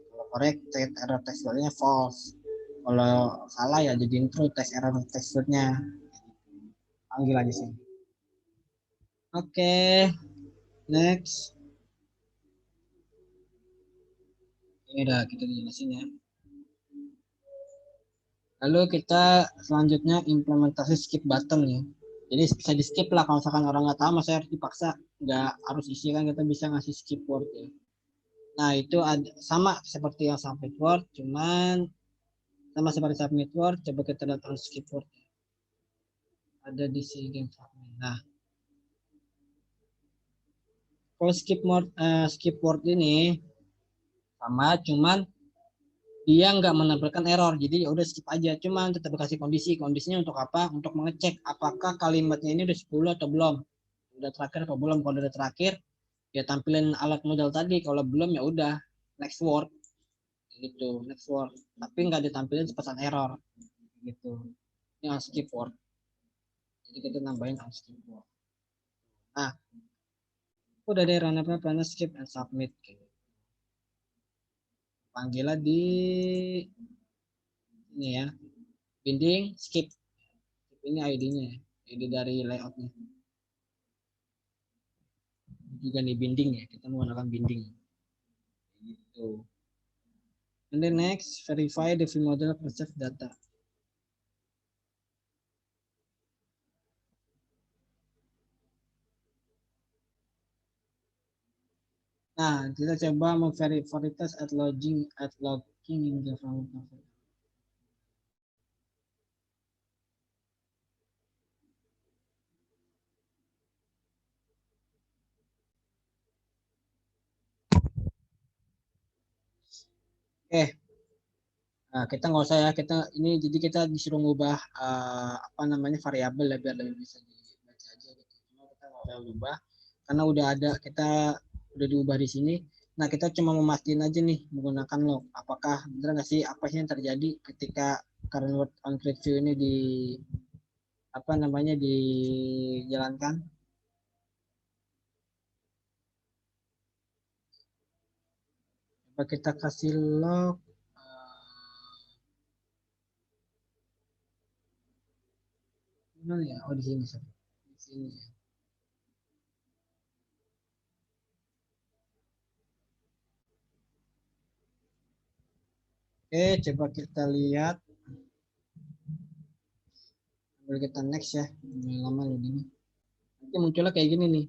Kalau correct set error text fieldnya false. Kalau salah ya jadi true text error text fieldnya. Panggil aja sih. Oke, next. Ini udah kita jelasin ya. Lalu kita selanjutnya implementasi skip button ya. Jadi bisa di skip lah kalau misalkan orang nggak tahu, masa harus dipaksa, nggak harus isi kan, kita bisa ngasih skip word ya. Nah itu sama seperti yang submit word, cuman sama seperti submit word, coba kita lihat on skip word. Ada di sini game fragment. Nah kalau skip word ini sama, cuman dia nggak menampilkan error, jadi ya udah skip aja, cuman tetap kasih kondisinya untuk apa, untuk mengecek apakah kalimatnya ini udah 10 atau belum, udah terakhir atau belum. Kalau udah terakhir ya tampilin alat modal tadi, kalau belum ya udah next word gitu, next word, tapi nggak ditampilin pesan error gitu. Ini unskip word, jadi kita nambahin unskip word. Nah, udah deh run skip and submit gitu. Panggilnya di ini ya, binding skip, ini ID-nya ya, ID dari layoutnya juga nih, binding ya, kita menggunakan binding gitu. And then next, verify the view model preserve data. Nah, kita coba memverifikasi at logging in the front. Nah, kita nggak usah ya, kita ini jadi kita disuruh ngubah apa namanya variabel ya, biar lebih bisa dibaca aja gitu. Cuma kita nggak usah ubah karena udah ada, kita udah diubah di sini. Nah, kita cuma memastikan aja nih menggunakan log, apakah benar nggak sih apa sih yang terjadi ketika current word on create view ini di apa namanya dijalankan. Coba kita kasih log. Mana ya? Oh, di sini. Di sini. Oke, coba kita lihat. Boleh kita next ya. Lama loh ini. Nanti munculnya kayak gini nih.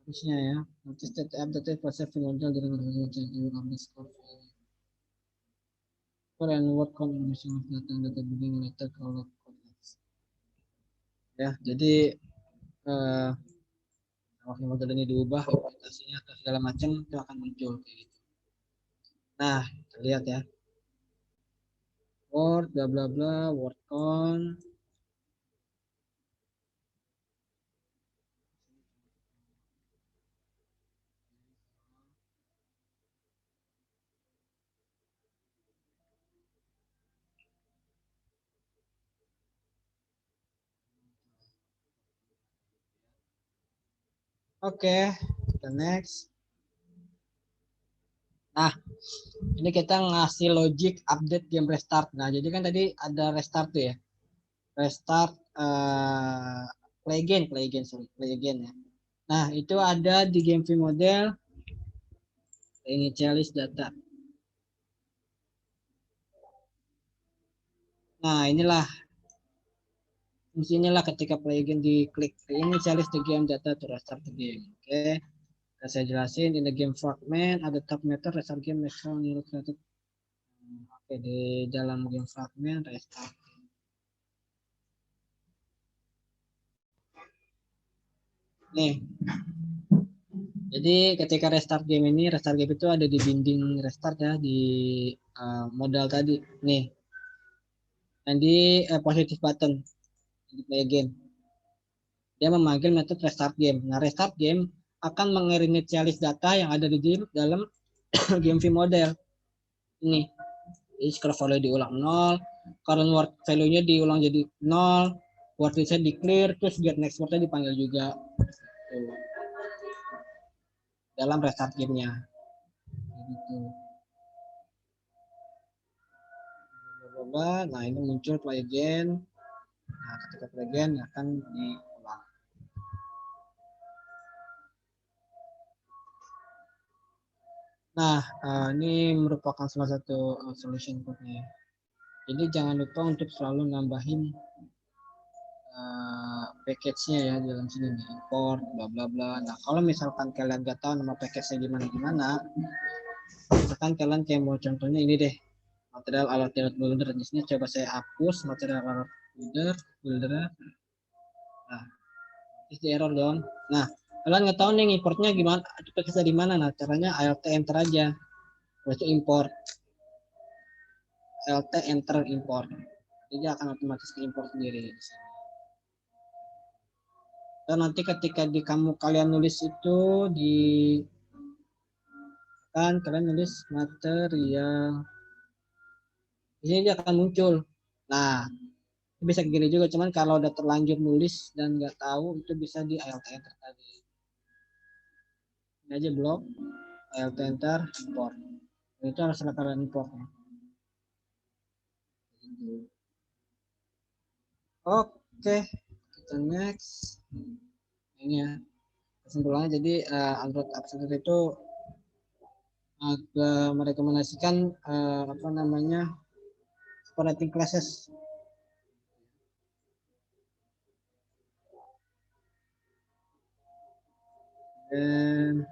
Harusnya ya. Notice that update for saving model dengan underscore for and word combination of data beginning letter kalau ya. Jadi kalau model ini diubah, implementasinya atau segala macam itu akan muncul kayak gitu. Nah, kita lihat ya. Word bla bla bla, word con. Oke, kita next. Nah, ini kita ngasih logic update game restart. Nah, jadi kan tadi ada restart tuh ya. Restart play again ya. Nah, itu ada di game view model initialize data. Nah, inilah ketika play again diklik initialize the game data to restart the game. Oke. Saya jelasin in the game fragment ada tab method restart game maximum nil created. Oke, di dalam game fragment restart. Nih. Jadi ketika restart game itu ada di binding restart ya, di modal tadi. Nih. Dan di positive button di play again. Dia memanggil metode restart game. Nah, restart game akan menginitialis data yang ada di dalam game view model. Ini. Jadi scroll value diulang 0, current word value-nya diulang jadi 0, word list-nya di clear, terus get next word-nya dipanggil juga. Tuh. Dalam restart game-nya. Gitu. Nah, ini muncul play again. Nah, ketika play again akan diulang. Nah, ini merupakan salah satu solution code-nya. Jadi jangan lupa untuk selalu nambahin package-nya ya di dalam sini, import bla bla bla. Nah, kalau misalkan kalian nggak tahu nama package-nya gimana, misalkan kalian kayak mau contohnya ini deh, material alert builder. Di sini coba saya hapus material alert builder. Nah, ini error dong. Nah, kalian nggak tahu nih importnya gimana, package di mana. Nah, caranya alt enter aja, terus import, alt enter import. Jadi akan otomatis ke import sendiri. Dan nanti ketika kalian nulis itu kalian nulis material, ini dia akan muncul. Nah, bisa gini juga, cuman kalau udah terlanjur nulis dan nggak tahu itu bisa di alt enter tadi. Ini aja blok alt enter import. Itu harus kalian import. Oke, kita next. Ini ya kesimpulannya, jadi Android Absolute itu merekomendasikan apa namanya operating classes. Dan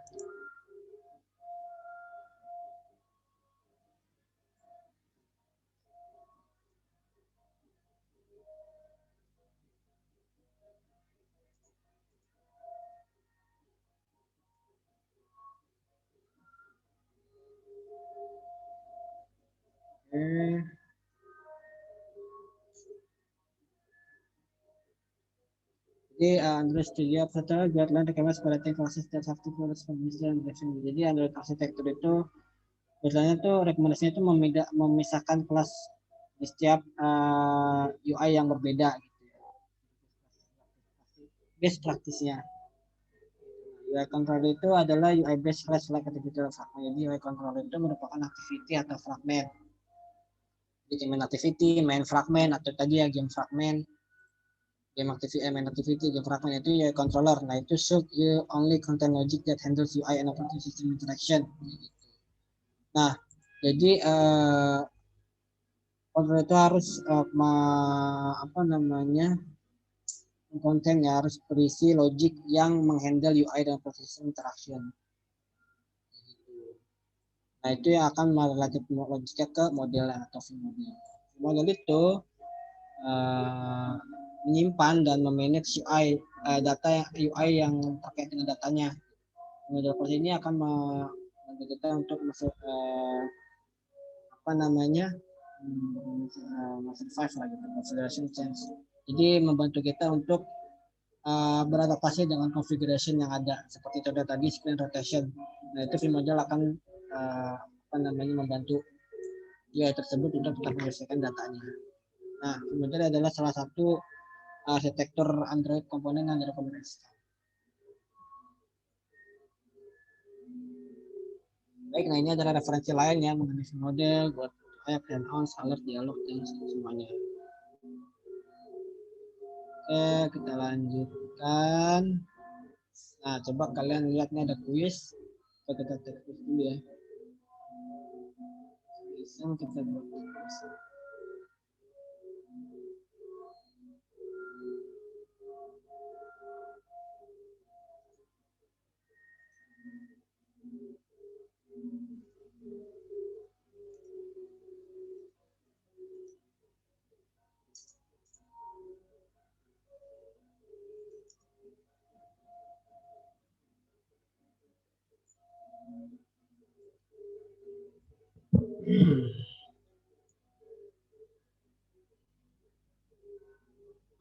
jadi Android Studio Absolute guideline recommends operating classes that have to follow permission. Jadi Android arsitektur itu biasanya tuh rekomendasinya itu memisahkan kelas di setiap UI yang berbeda gitu ya. Best praktisnya. UI controller itu adalah UI based class like individual fragment. Jadi UI controller itu merupakan activity atau fragment. Jadi main activity, main fragment, atau tadi ya game fragment, game activity, main activity, game fragment itu UI controller. Nah itu should you only contain logic that handles UI and operating system interaction. Nah jadi controller itu harus apa namanya kontennya harus berisi logic yang menghandle UI dan proses interaction. Nah itu yang akan melatih logiknya ke model atau model. Model itu menyimpan dan memanage UI data UI yang terkait dengan datanya. Model proses ini akan membantu kita untuk masuk apa namanya survive lah gitu, configuration change. Jadi membantu kita untuk beradaptasi dengan configuration yang ada seperti contoh tadi screen rotation. Nah itu vModel akan apa namanya membantu UI tersebut untuk tetap menyelesaikan datanya. Nah vModel adalah salah satu arsitektur Android komponen yang direkomendasikan. Baik, nah ini adalah referensi lain ya mengenai vModel buat app dan ons, alert, dialog dan semuanya. Oke, kita lanjutkan. Nah, coba kalian lihat nih ada kuis. Coba kita cek kuis dulu ya. Bisa kita buat kuis.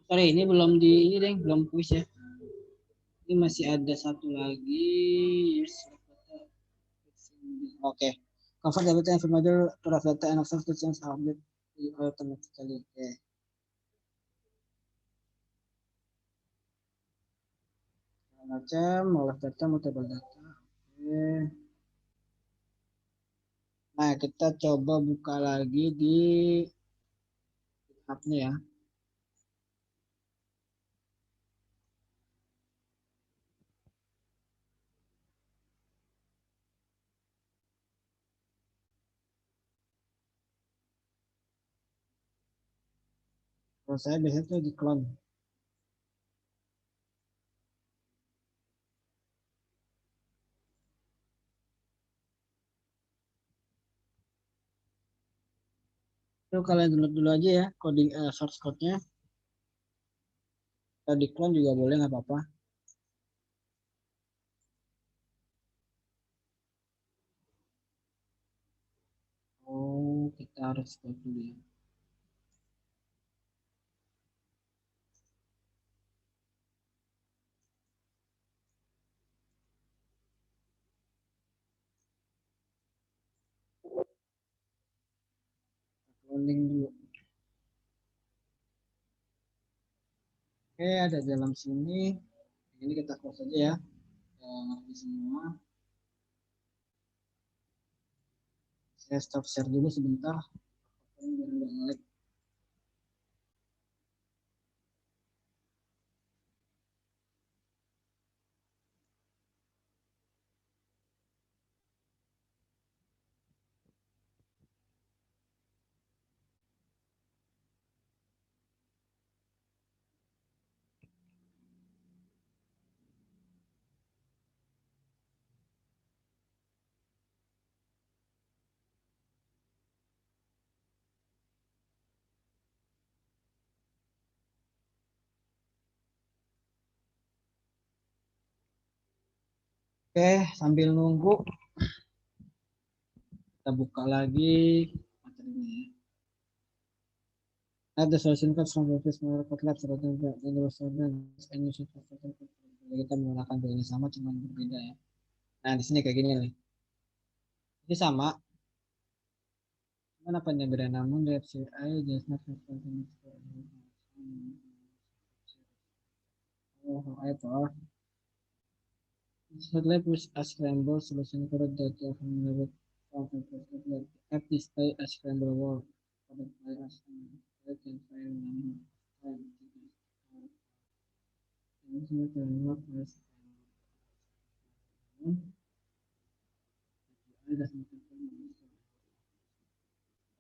Sorry, ini belum ini deh, belum kuis ya. Ini masih ada satu lagi. Oke. Convert data and vModel to raw data and observe to change update automatically. Oke. Macam olah data, mutable data. Oke. Nah, kita coba buka lagi di GitHub-nya ya. Kalau saya biasanya tuh di clone. Itu kalian download dulu aja ya coding source code-nya. Kalau di clone juga boleh, nggak apa-apa. Oh, kita harus code dulu ya. Loading dulu. Oke, ada dalam sini. Ini kita close aja ya. Ngerti semua. Saya stop share dulu sebentar. Biar nggak nge-lag. Oke, sambil nunggu kita buka lagi materinya ya. Add the solution codes from the office report lab so that kita menggunakan ini sama cuman berbeda ya. Nah di sini kayak gini nih. Ini sama. Cuman apa yang beda, namun the FCI does not have however should lab with a scramble solution code data from the app display a scramble word can find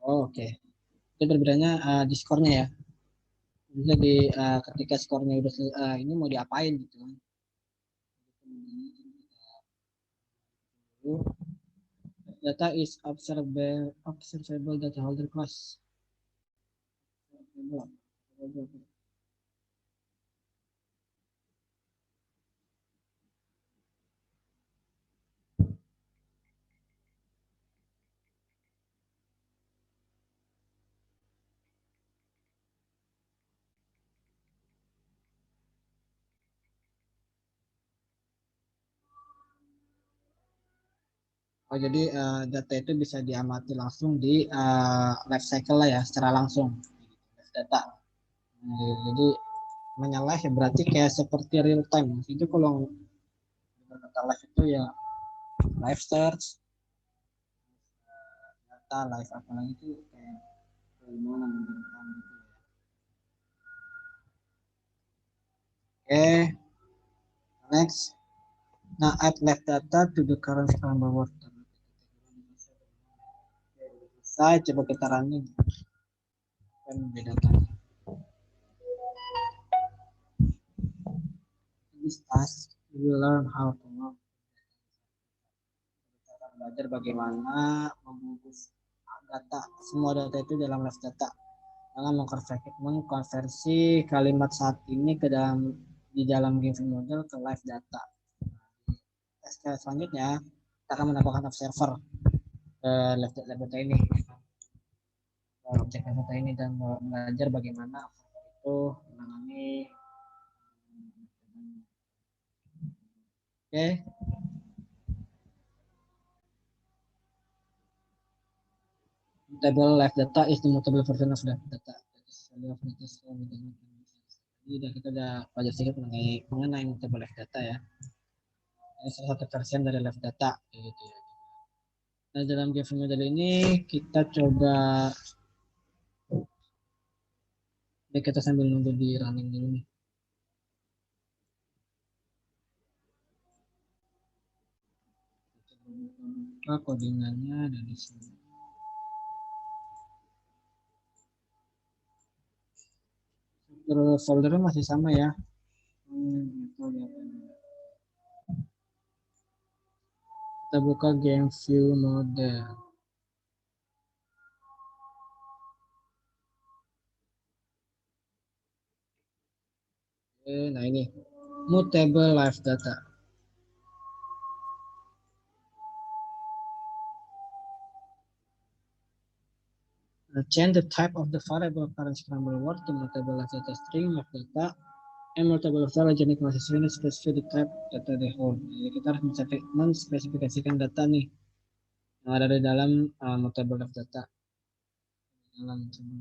Oke. Itu perbedaannya di skornya ya. Bisa di ketika skornya udah ini mau diapain gitu kan. Data is observable data holder class. Oh, jadi data itu bisa diamati langsung di life cycle lah ya, secara langsung data. Jadi menyalahi ya berarti kayak seperti real time. Itu kalau data live itu ya live search, data live apalagi itu kayak gimana gitu. Oke, next. Nah, add live data to the current scramble word. Saya coba kita running dan membedakan. This task we will learn how to work. Kita belajar bagaimana membungkus data, semua data itu dalam live data dengan mengkonversi kalimat saat ini ke dalam di dalam game model ke live data. Tes selanjutnya kita akan menambahkan observer live data ini, objek data ini dan belajar bagaimana itu menangani. Oke. Table live data is the mutable version of live data. Jadi kita udah belajar sedikit mengenai mutable live data ya. Ini salah satu versi dari live data gitu ya. Nah, dalam game model ini kita coba kita sambil nunggu di running dulu nih. Buka codingannya ada di sini. Foldernya masih sama ya. Kita buka game view model. Nah ini mutable live data. Change the type of the variable current scramble word to mutable live data string of data and mutable data jenis masih ini specify the type data they hold. Jadi kita harus menspesifikasikan data nih yang ada di dalam mutable live data. jalan coba.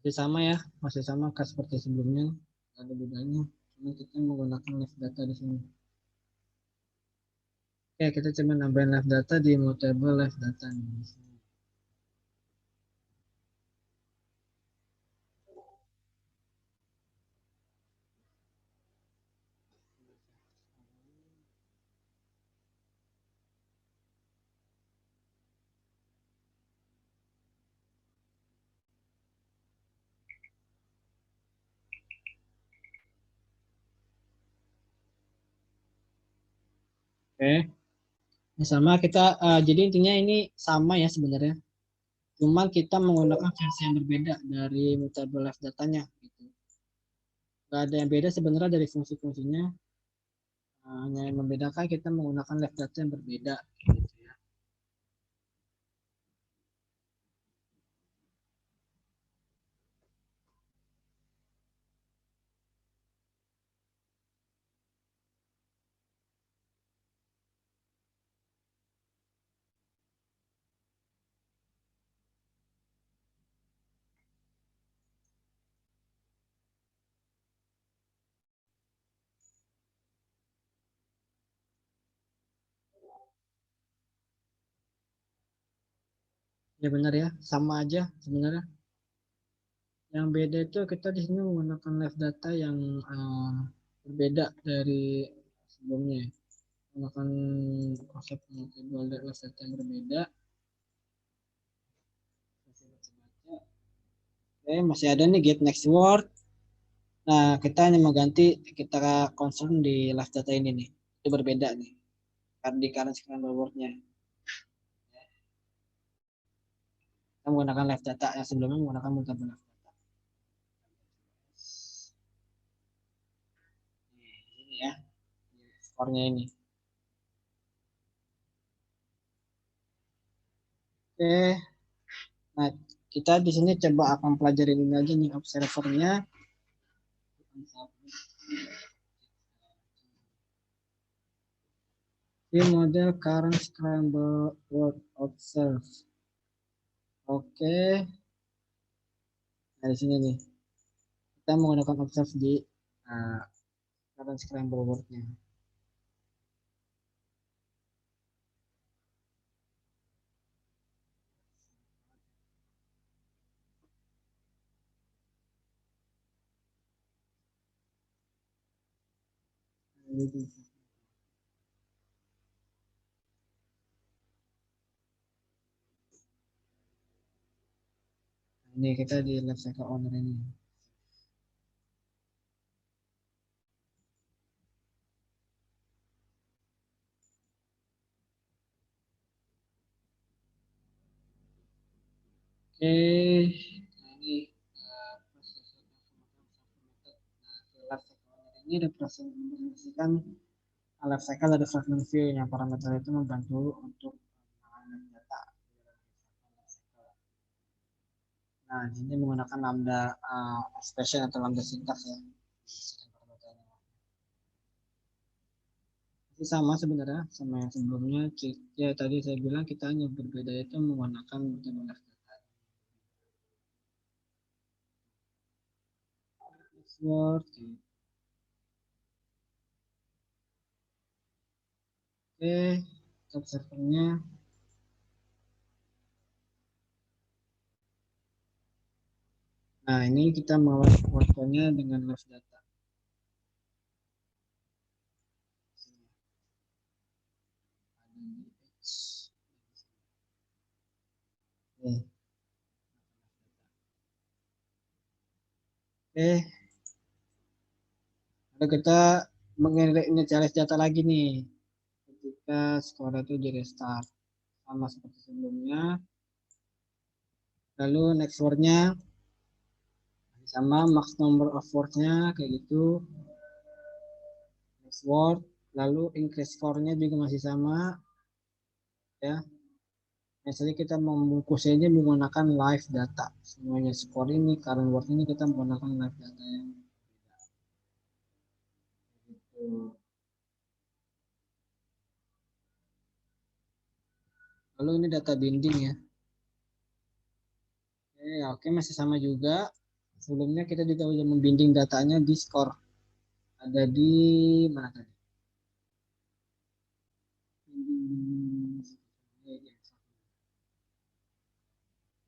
Masih sama ya, masih sama kayak seperti sebelumnya, nggak ada bedanya. Cuma kita menggunakan live data di sini. Oke, kita cuma nambahin live data di mutable live data nih. Oke, ini sama kita, jadi intinya ini sama ya sebenarnya. Cuman kita menggunakan versi yang berbeda dari mutable live datanya. Gitu. Gak ada yang beda sebenarnya dari fungsi-fungsinya. Hanya yang membedakan kita menggunakan live data yang berbeda. Gitu ya. Ya benar ya, sama aja sebenarnya. Yang beda itu kita di sini menggunakan live data yang berbeda dari sebelumnya. Menggunakan konsep mutable live data yang berbeda. Oke, masih ada nih get next word. Nah, kita hanya mengganti kita concern di live data ini nih. Itu berbeda nih. Di current scramble word-nya. Kita menggunakan live data yang sebelumnya menggunakan mutable live data. Ini ya, skornya ini. Oke, nah kita di sini coba akan pelajarin ini aja nih observernya. Di model current scramble word observe. Oke, nah di sini nih kita menggunakan observe di current scramble word-nya. Ini kita di live cycle owner ini. Oke, nah ini proses life cycle owner ini representasikan life cycle dari fragment view yang parameter itu membantu untuk mengambil data. Nah, di sini menggunakan lambda expression atau lambda syntax ya. Ini sama sebenarnya sama yang sebelumnya. Ya tadi saya bilang kita hanya berbeda itu menggunakan metode data. Word. Oke, top servernya. Nah, ini kita mau workflow-nya dengan live data. Oke, lalu kita menginisialis data lagi nih. Ketika skor itu di restart. Sama seperti sebelumnya. Lalu next word-nya sama max number of word-nya kayak gitu, max word, lalu increase score-nya juga masih sama ya. Misalnya kita membungkusnya menggunakan live data, semuanya score ini, current word ini kita menggunakan live data yang gitu. Lalu ini data binding ya. Oke, masih sama juga. Sebelumnya kita juga sudah membinding datanya di score. Ada di mana tadi?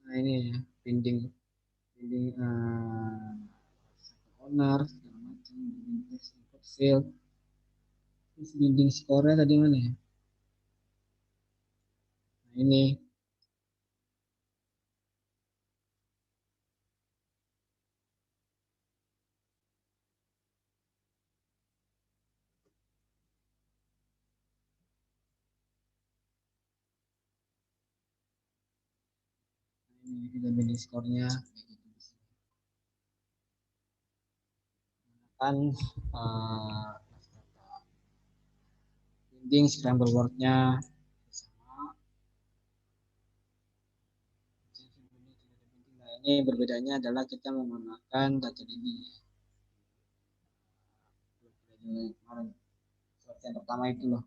Nah ini ya, binding owner segala macam, binding text, input field. Terus binding score-nya tadi mana ya? Nah ini. Ini kita binding score-nya. Kan binding scramble word-nya. Nah, ini berbedanya adalah kita menggunakan data binding. Kemarin yang pertama itu loh.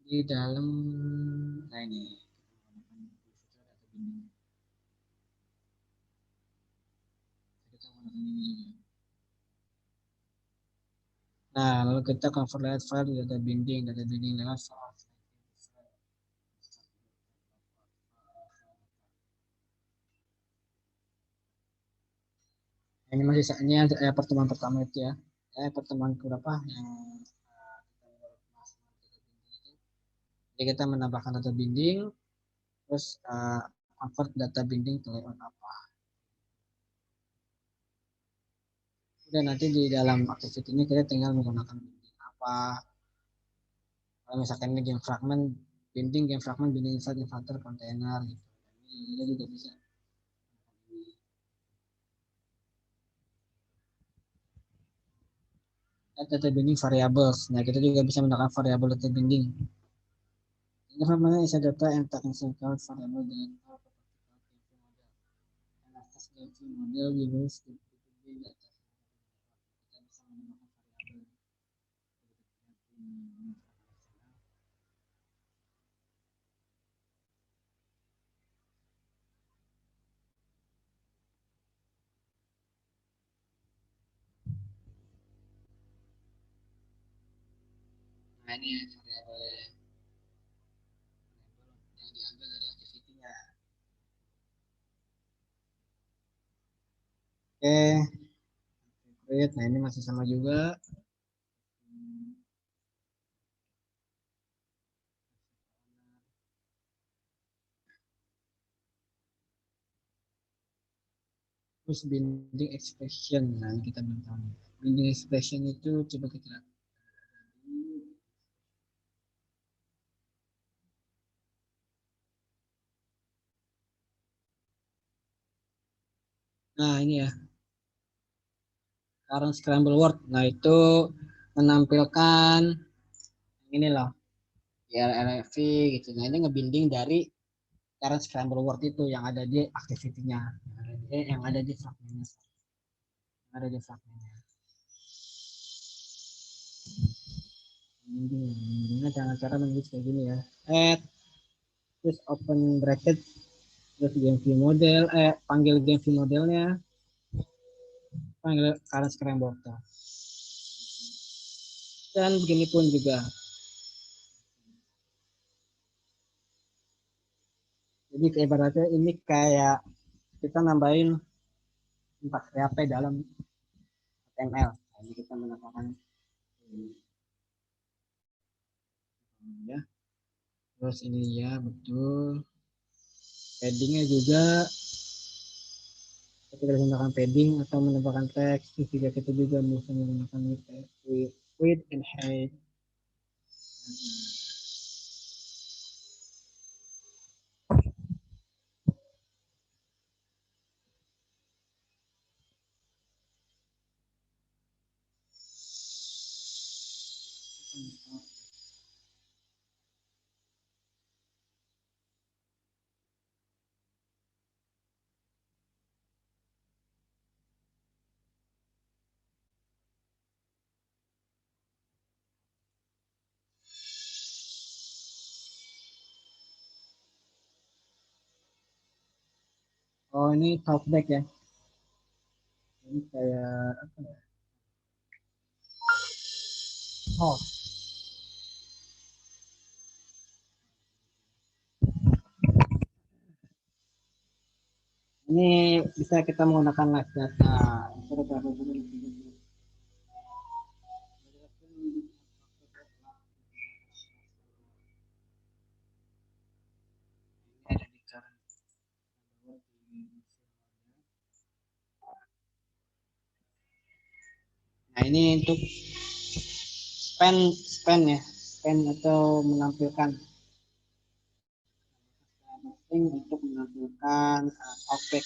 Di dalam, nah ini. Nah, lalu kita convert lewat file data binding lewat file. Ini masih sisanya pertemuan pertama itu ya. Pertemuan berapa yang jadi kita menambahkan data binding, terus convert data binding ke layout apa. Udah nanti di dalam activity ini kita tinggal menggunakan binding apa. Kalau misalkan ini game fragment, binding inside inverter container gitu. Ini juga bisa. Data binding variables. Nah, kita juga bisa menggunakan variable data binding. Ini namanya is data and technical variable data. Model use data. Kita bisa menggunakan variabel. Nah, ini variabel yang diambil dari activity-nya. Oke. Nah, ini masih sama juga. Terus binding expression. Nah, ini kita belum tahu. Binding expression itu coba kita lihat. Nah, ini ya. Current scramble word. Nah, itu menampilkan ini loh. LLV gitu. Nah, ini ngebinding dari current scramble word itu yang ada di activity-nya. Yang ada di fragmentnya. Yang ada di fragmentnya. Ini cara menulis kayak gini ya. Add terus open bracket terus game view model, panggil game view modelnya, panggil current scramble word. Dan begini pun juga. Jadi ibaratnya ini kayak kita nambahin 4 PHP dalam HTML. Jadi kita menambahkan ya. Terus ini ya betul. Paddingnya juga kita bisa menggunakan padding atau menambahkan teks. Juga kita juga bisa menggunakan width and height. Oh, ini talkback ya. Ini kayak apa ya? Oh, ini bisa kita menggunakan live data. Nah, ini untuk span ya, span atau menampilkan untuk menampilkan outback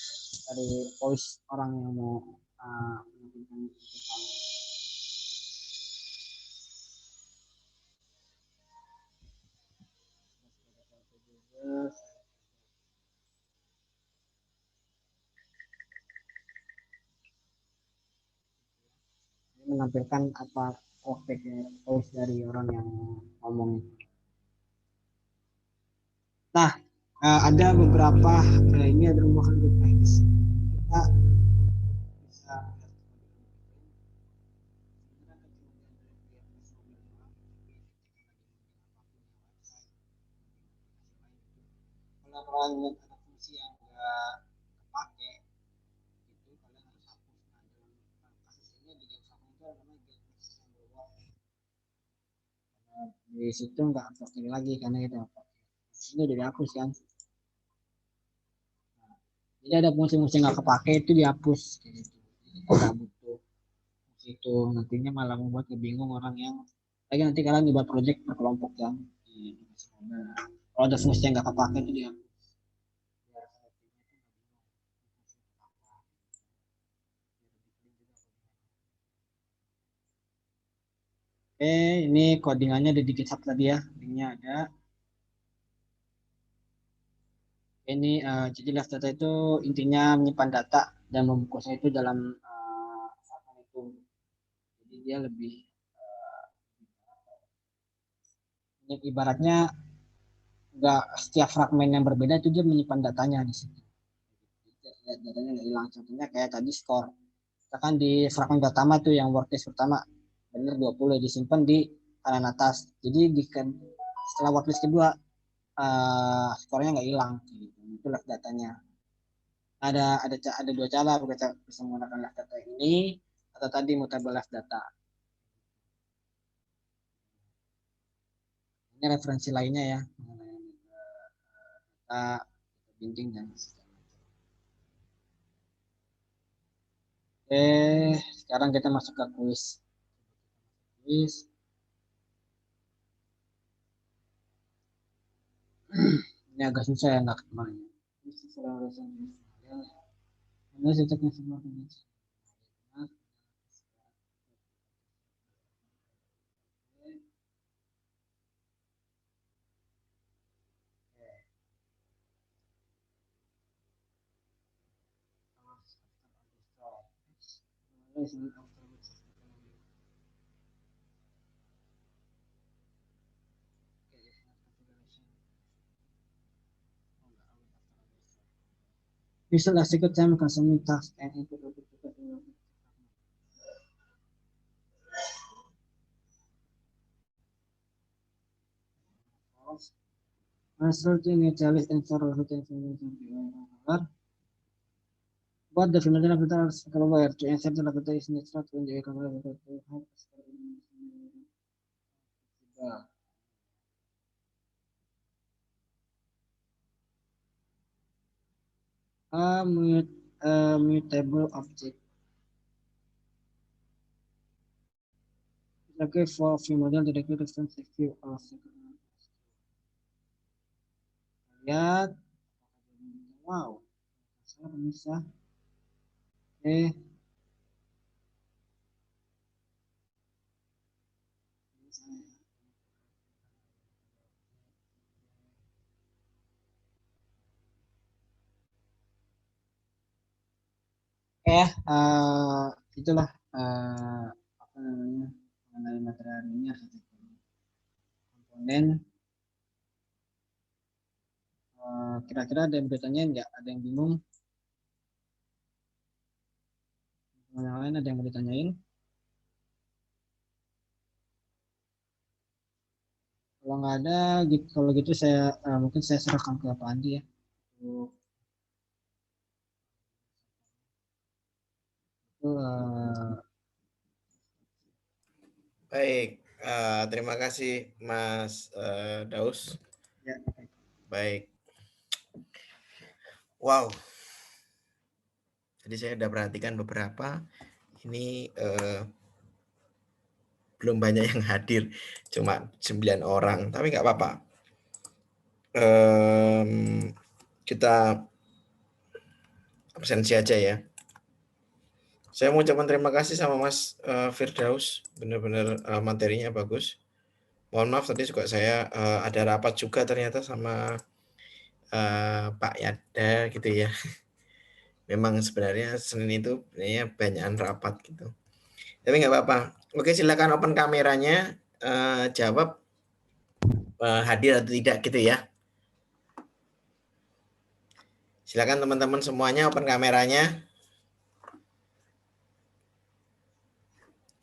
dari voice orang yang mau menampilkan menampilkan apa outback voice dari orang yang ngomong. Nah, ada beberapa ini ada rumahan good practice. Kita bisa kalau kalian lihat ada fungsi yang enggak kepake itu kalian harus hapus. Nah, dalam kasus ini di game sama itu namanya get di situ nggak pakai lagi karena kita ini udah dihapus kan. Jadi ada fungsi-fungsi nggak kepake itu dihapus. Jadi nggak butuh fungsi itu, nantinya malah membuat bingung orang yang lagi nanti kalian dibuat project per kelompok kan. Kalau ada fungsi yang nggak kepake itu dihapus. Oke, ini codingannya di GitHub tadi ya, linknya ada. Ini jadi live data itu intinya menyimpan data dan membungkusnya itu dalam itu. Jadi dia lebih ibaratnya nggak setiap fragmen yang berbeda itu dia menyimpan datanya di situ. Datanya nggak hilang. Contohnya kayak tadi skor. Misalkan di fragmen pertama tuh yang workspace pertama benar 20 disimpan di kanan atas. Jadi setelah workspace kedua skornya nggak hilang. Gitu. Itulah datanya. Ada dua cara kita bisa menggunakan live data ini atau tadi mutable live data. Ini referensi lainnya ya mengenai data binding dan sistem. Oke, sekarang kita masuk ke kuis. Ini agak susah ya nggak kemarin. Ini cetaknya semua. Visual execute time consuming task and input output. Resulting a challenge and for resulting but the fundamental factors required to answer the data is natural to the a mutable object. Okay, for few model directly distance view or lihat, wow, saya bisa, itulah apa namanya mengenai materi hari ini komponen. Kira-kira ada yang bertanya nggak? Ada yang bingung? Yang lain ada yang mau ditanyain? Kalau nggak ada, gitu, kalau gitu saya mungkin saya serahkan ke Pak Andi ya. Itu, Baik, terima kasih Mas Daus. ya. Baik. Wow. Jadi saya sudah perhatikan beberapa. Ini belum banyak yang hadir, cuma 9 orang, tapi nggak apa-apa. Kita absensi aja ya. Saya mau ucapkan terima kasih sama Mas Firdaus, benar-benar materinya bagus. Mohon maaf tadi juga saya ada rapat juga ternyata sama Pak Yada gitu ya. Memang sebenarnya Senin itu sebenarnya banyakan rapat gitu. Tapi nggak apa-apa. Oke, silakan open kameranya, jawab hadir atau tidak gitu ya. Silakan teman-teman semuanya open kameranya.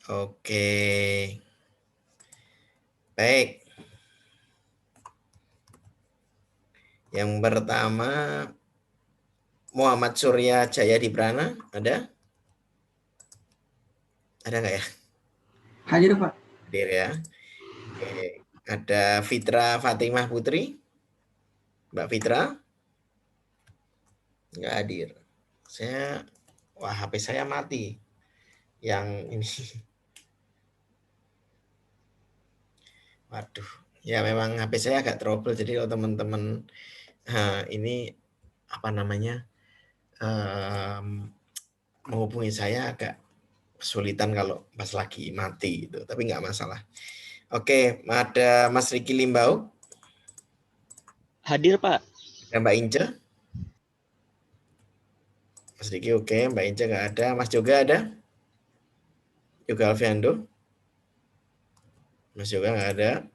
Oke. Baik. Yang pertama Muhammad Surya Jaya Diprana, ada? Ada nggak ya? Hadir, Pak. Hadir ya. Oke. Ada Fitra Fatimah Putri. Mbak Fitra? Nggak hadir. Wah, HP saya mati. Yang ini. Waduh. Ya memang HP saya agak trouble. Jadi kalau teman-teman ini apa namanya menghubungi saya agak kesulitan kalau pas lagi mati gitu. Tapi nggak masalah. Oke, ada Mas Riki Limbau. Hadir, Pak. Dan Mbak Ince. Mas Riki oke, Mbak Ince nggak ada. Mas Yoga ada? Yoga Alfiando. Mas Yoga nggak ada.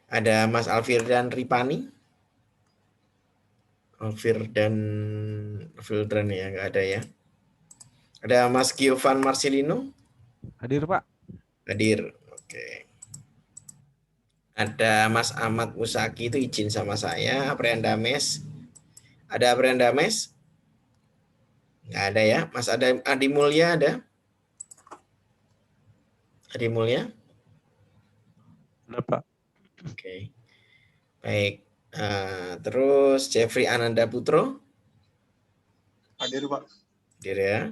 Ada Mas Alfirdan Ripani. Alfirdan ya, nggak ada ya. Ada Mas Giovan Marcelino. Hadir, Pak. Hadir, oke. Ada Mas Ahmad Musaki, itu izin sama saya. Priandames. Ada Priandames? Nggak ada ya. Mas Adi Mulya ada? Adi Mulya? Ada, Pak. Oke. Baik. Terus Jeffrey Ananda Putro? Hadir, Pak. Hadir ya.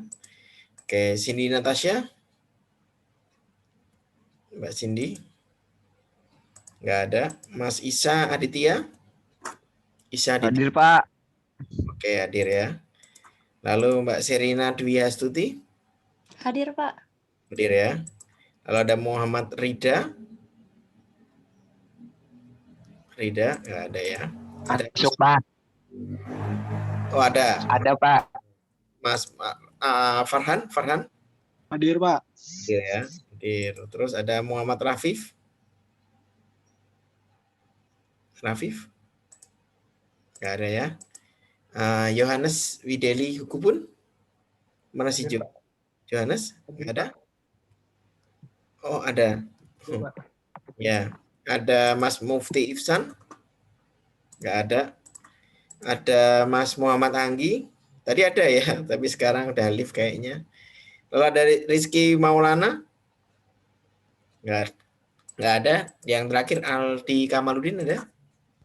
Oke, Cindy Natasha? Mbak Cindy? Nggak ada. Mas Isa Aditya? Isa Aditya? Hadir, Pak. Oke, hadir ya. Lalu Mbak Serina Dwi Astuti? Hadir, Pak. Hadir ya. Lalu ada Muhammad Rida? Rida? Nggak ada ya. Ada. Masuk, Pak. Oh, ada. Ada, Pak. Mas Farhan? Hadir, Pak. Hadir ya. Hadir. Terus ada Muhammad Rafif? Nggak ada ya. Yohanes Wideli Hukubun? Mana sih Yohanes? Nggak ada? Oh, ada. Ya. Ada Mas Mufti Ihsan? Nggak ada. Ada Mas Muhammad Anggi? Tadi ada ya, tapi sekarang udah live kayaknya. Lalu ada Rizky Maulana? Nggak ada. Yang terakhir Aldi Kamaludin ada?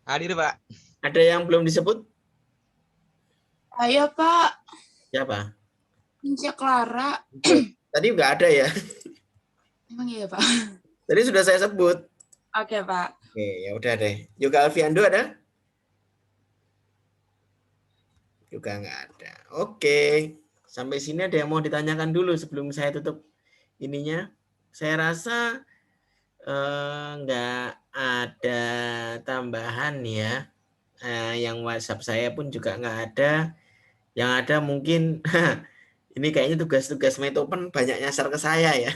Hadir, Pak. Ada yang belum disebut? Ayo, Pak. Siapa? Ince Clara. Tadi nggak ada ya. Emang iya, Pak? Tadi sudah saya sebut. Oke, Pak. Oke, ya udah deh. Yoga Alfiando ada? Juga nggak ada. Oke. Sampai sini ada yang mau ditanyakan dulu sebelum saya tutup ininya. Saya rasa nggak ada tambahan ya. Yang WhatsApp saya pun juga nggak ada. Yang ada mungkin ini kayaknya tugas-tugas Metopen banyak nyasar ke saya ya.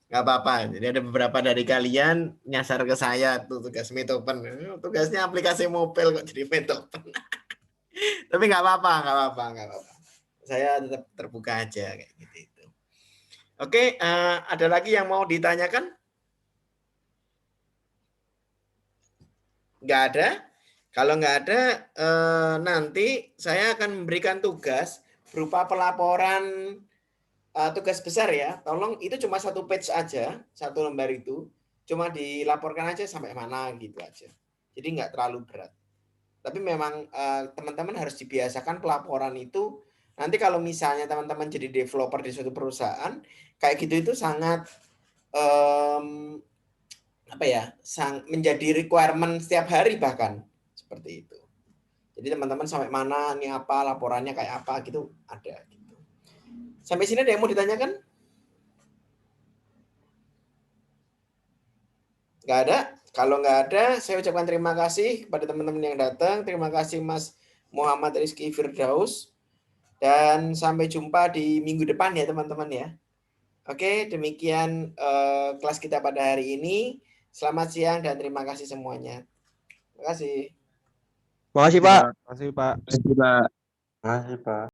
Nggak apa-apa. Jadi ada beberapa dari kalian nyasar ke saya tuh tugas Metopen. Tugasnya aplikasi mobile kok jadi Metopen. Tapi nggak apa-apa. Saya tetap terbuka aja kayak gitu. Oke, ada lagi yang mau ditanyakan? Nggak ada? Kalau nggak ada, nanti saya akan memberikan tugas berupa pelaporan tugas besar ya. Tolong itu cuma 1 page aja, 1 lembar itu. Cuma dilaporkan aja sampai mana gitu aja. Jadi nggak terlalu berat. Tapi memang teman-teman harus dibiasakan pelaporan itu. Nanti kalau misalnya teman-teman jadi developer di suatu perusahaan, kayak gitu itu sangat menjadi requirement setiap hari bahkan seperti itu. Jadi teman-teman sampai mana, ini apa, laporannya kayak apa gitu ada. Gitu. Sampai sini ada yang mau ditanyakan? Nggak ada? Kalau nggak ada, saya ucapkan terima kasih kepada teman-teman yang datang. Terima kasih Mas Muhammad Rizky Firdaus. Dan sampai jumpa di minggu depan ya teman-teman ya. Oke, demikian kelas kita pada hari ini. Selamat siang dan terima kasih semuanya. Terima kasih. Makasih, Pak. Terima kasih, Pak. Terima kasih, Pak.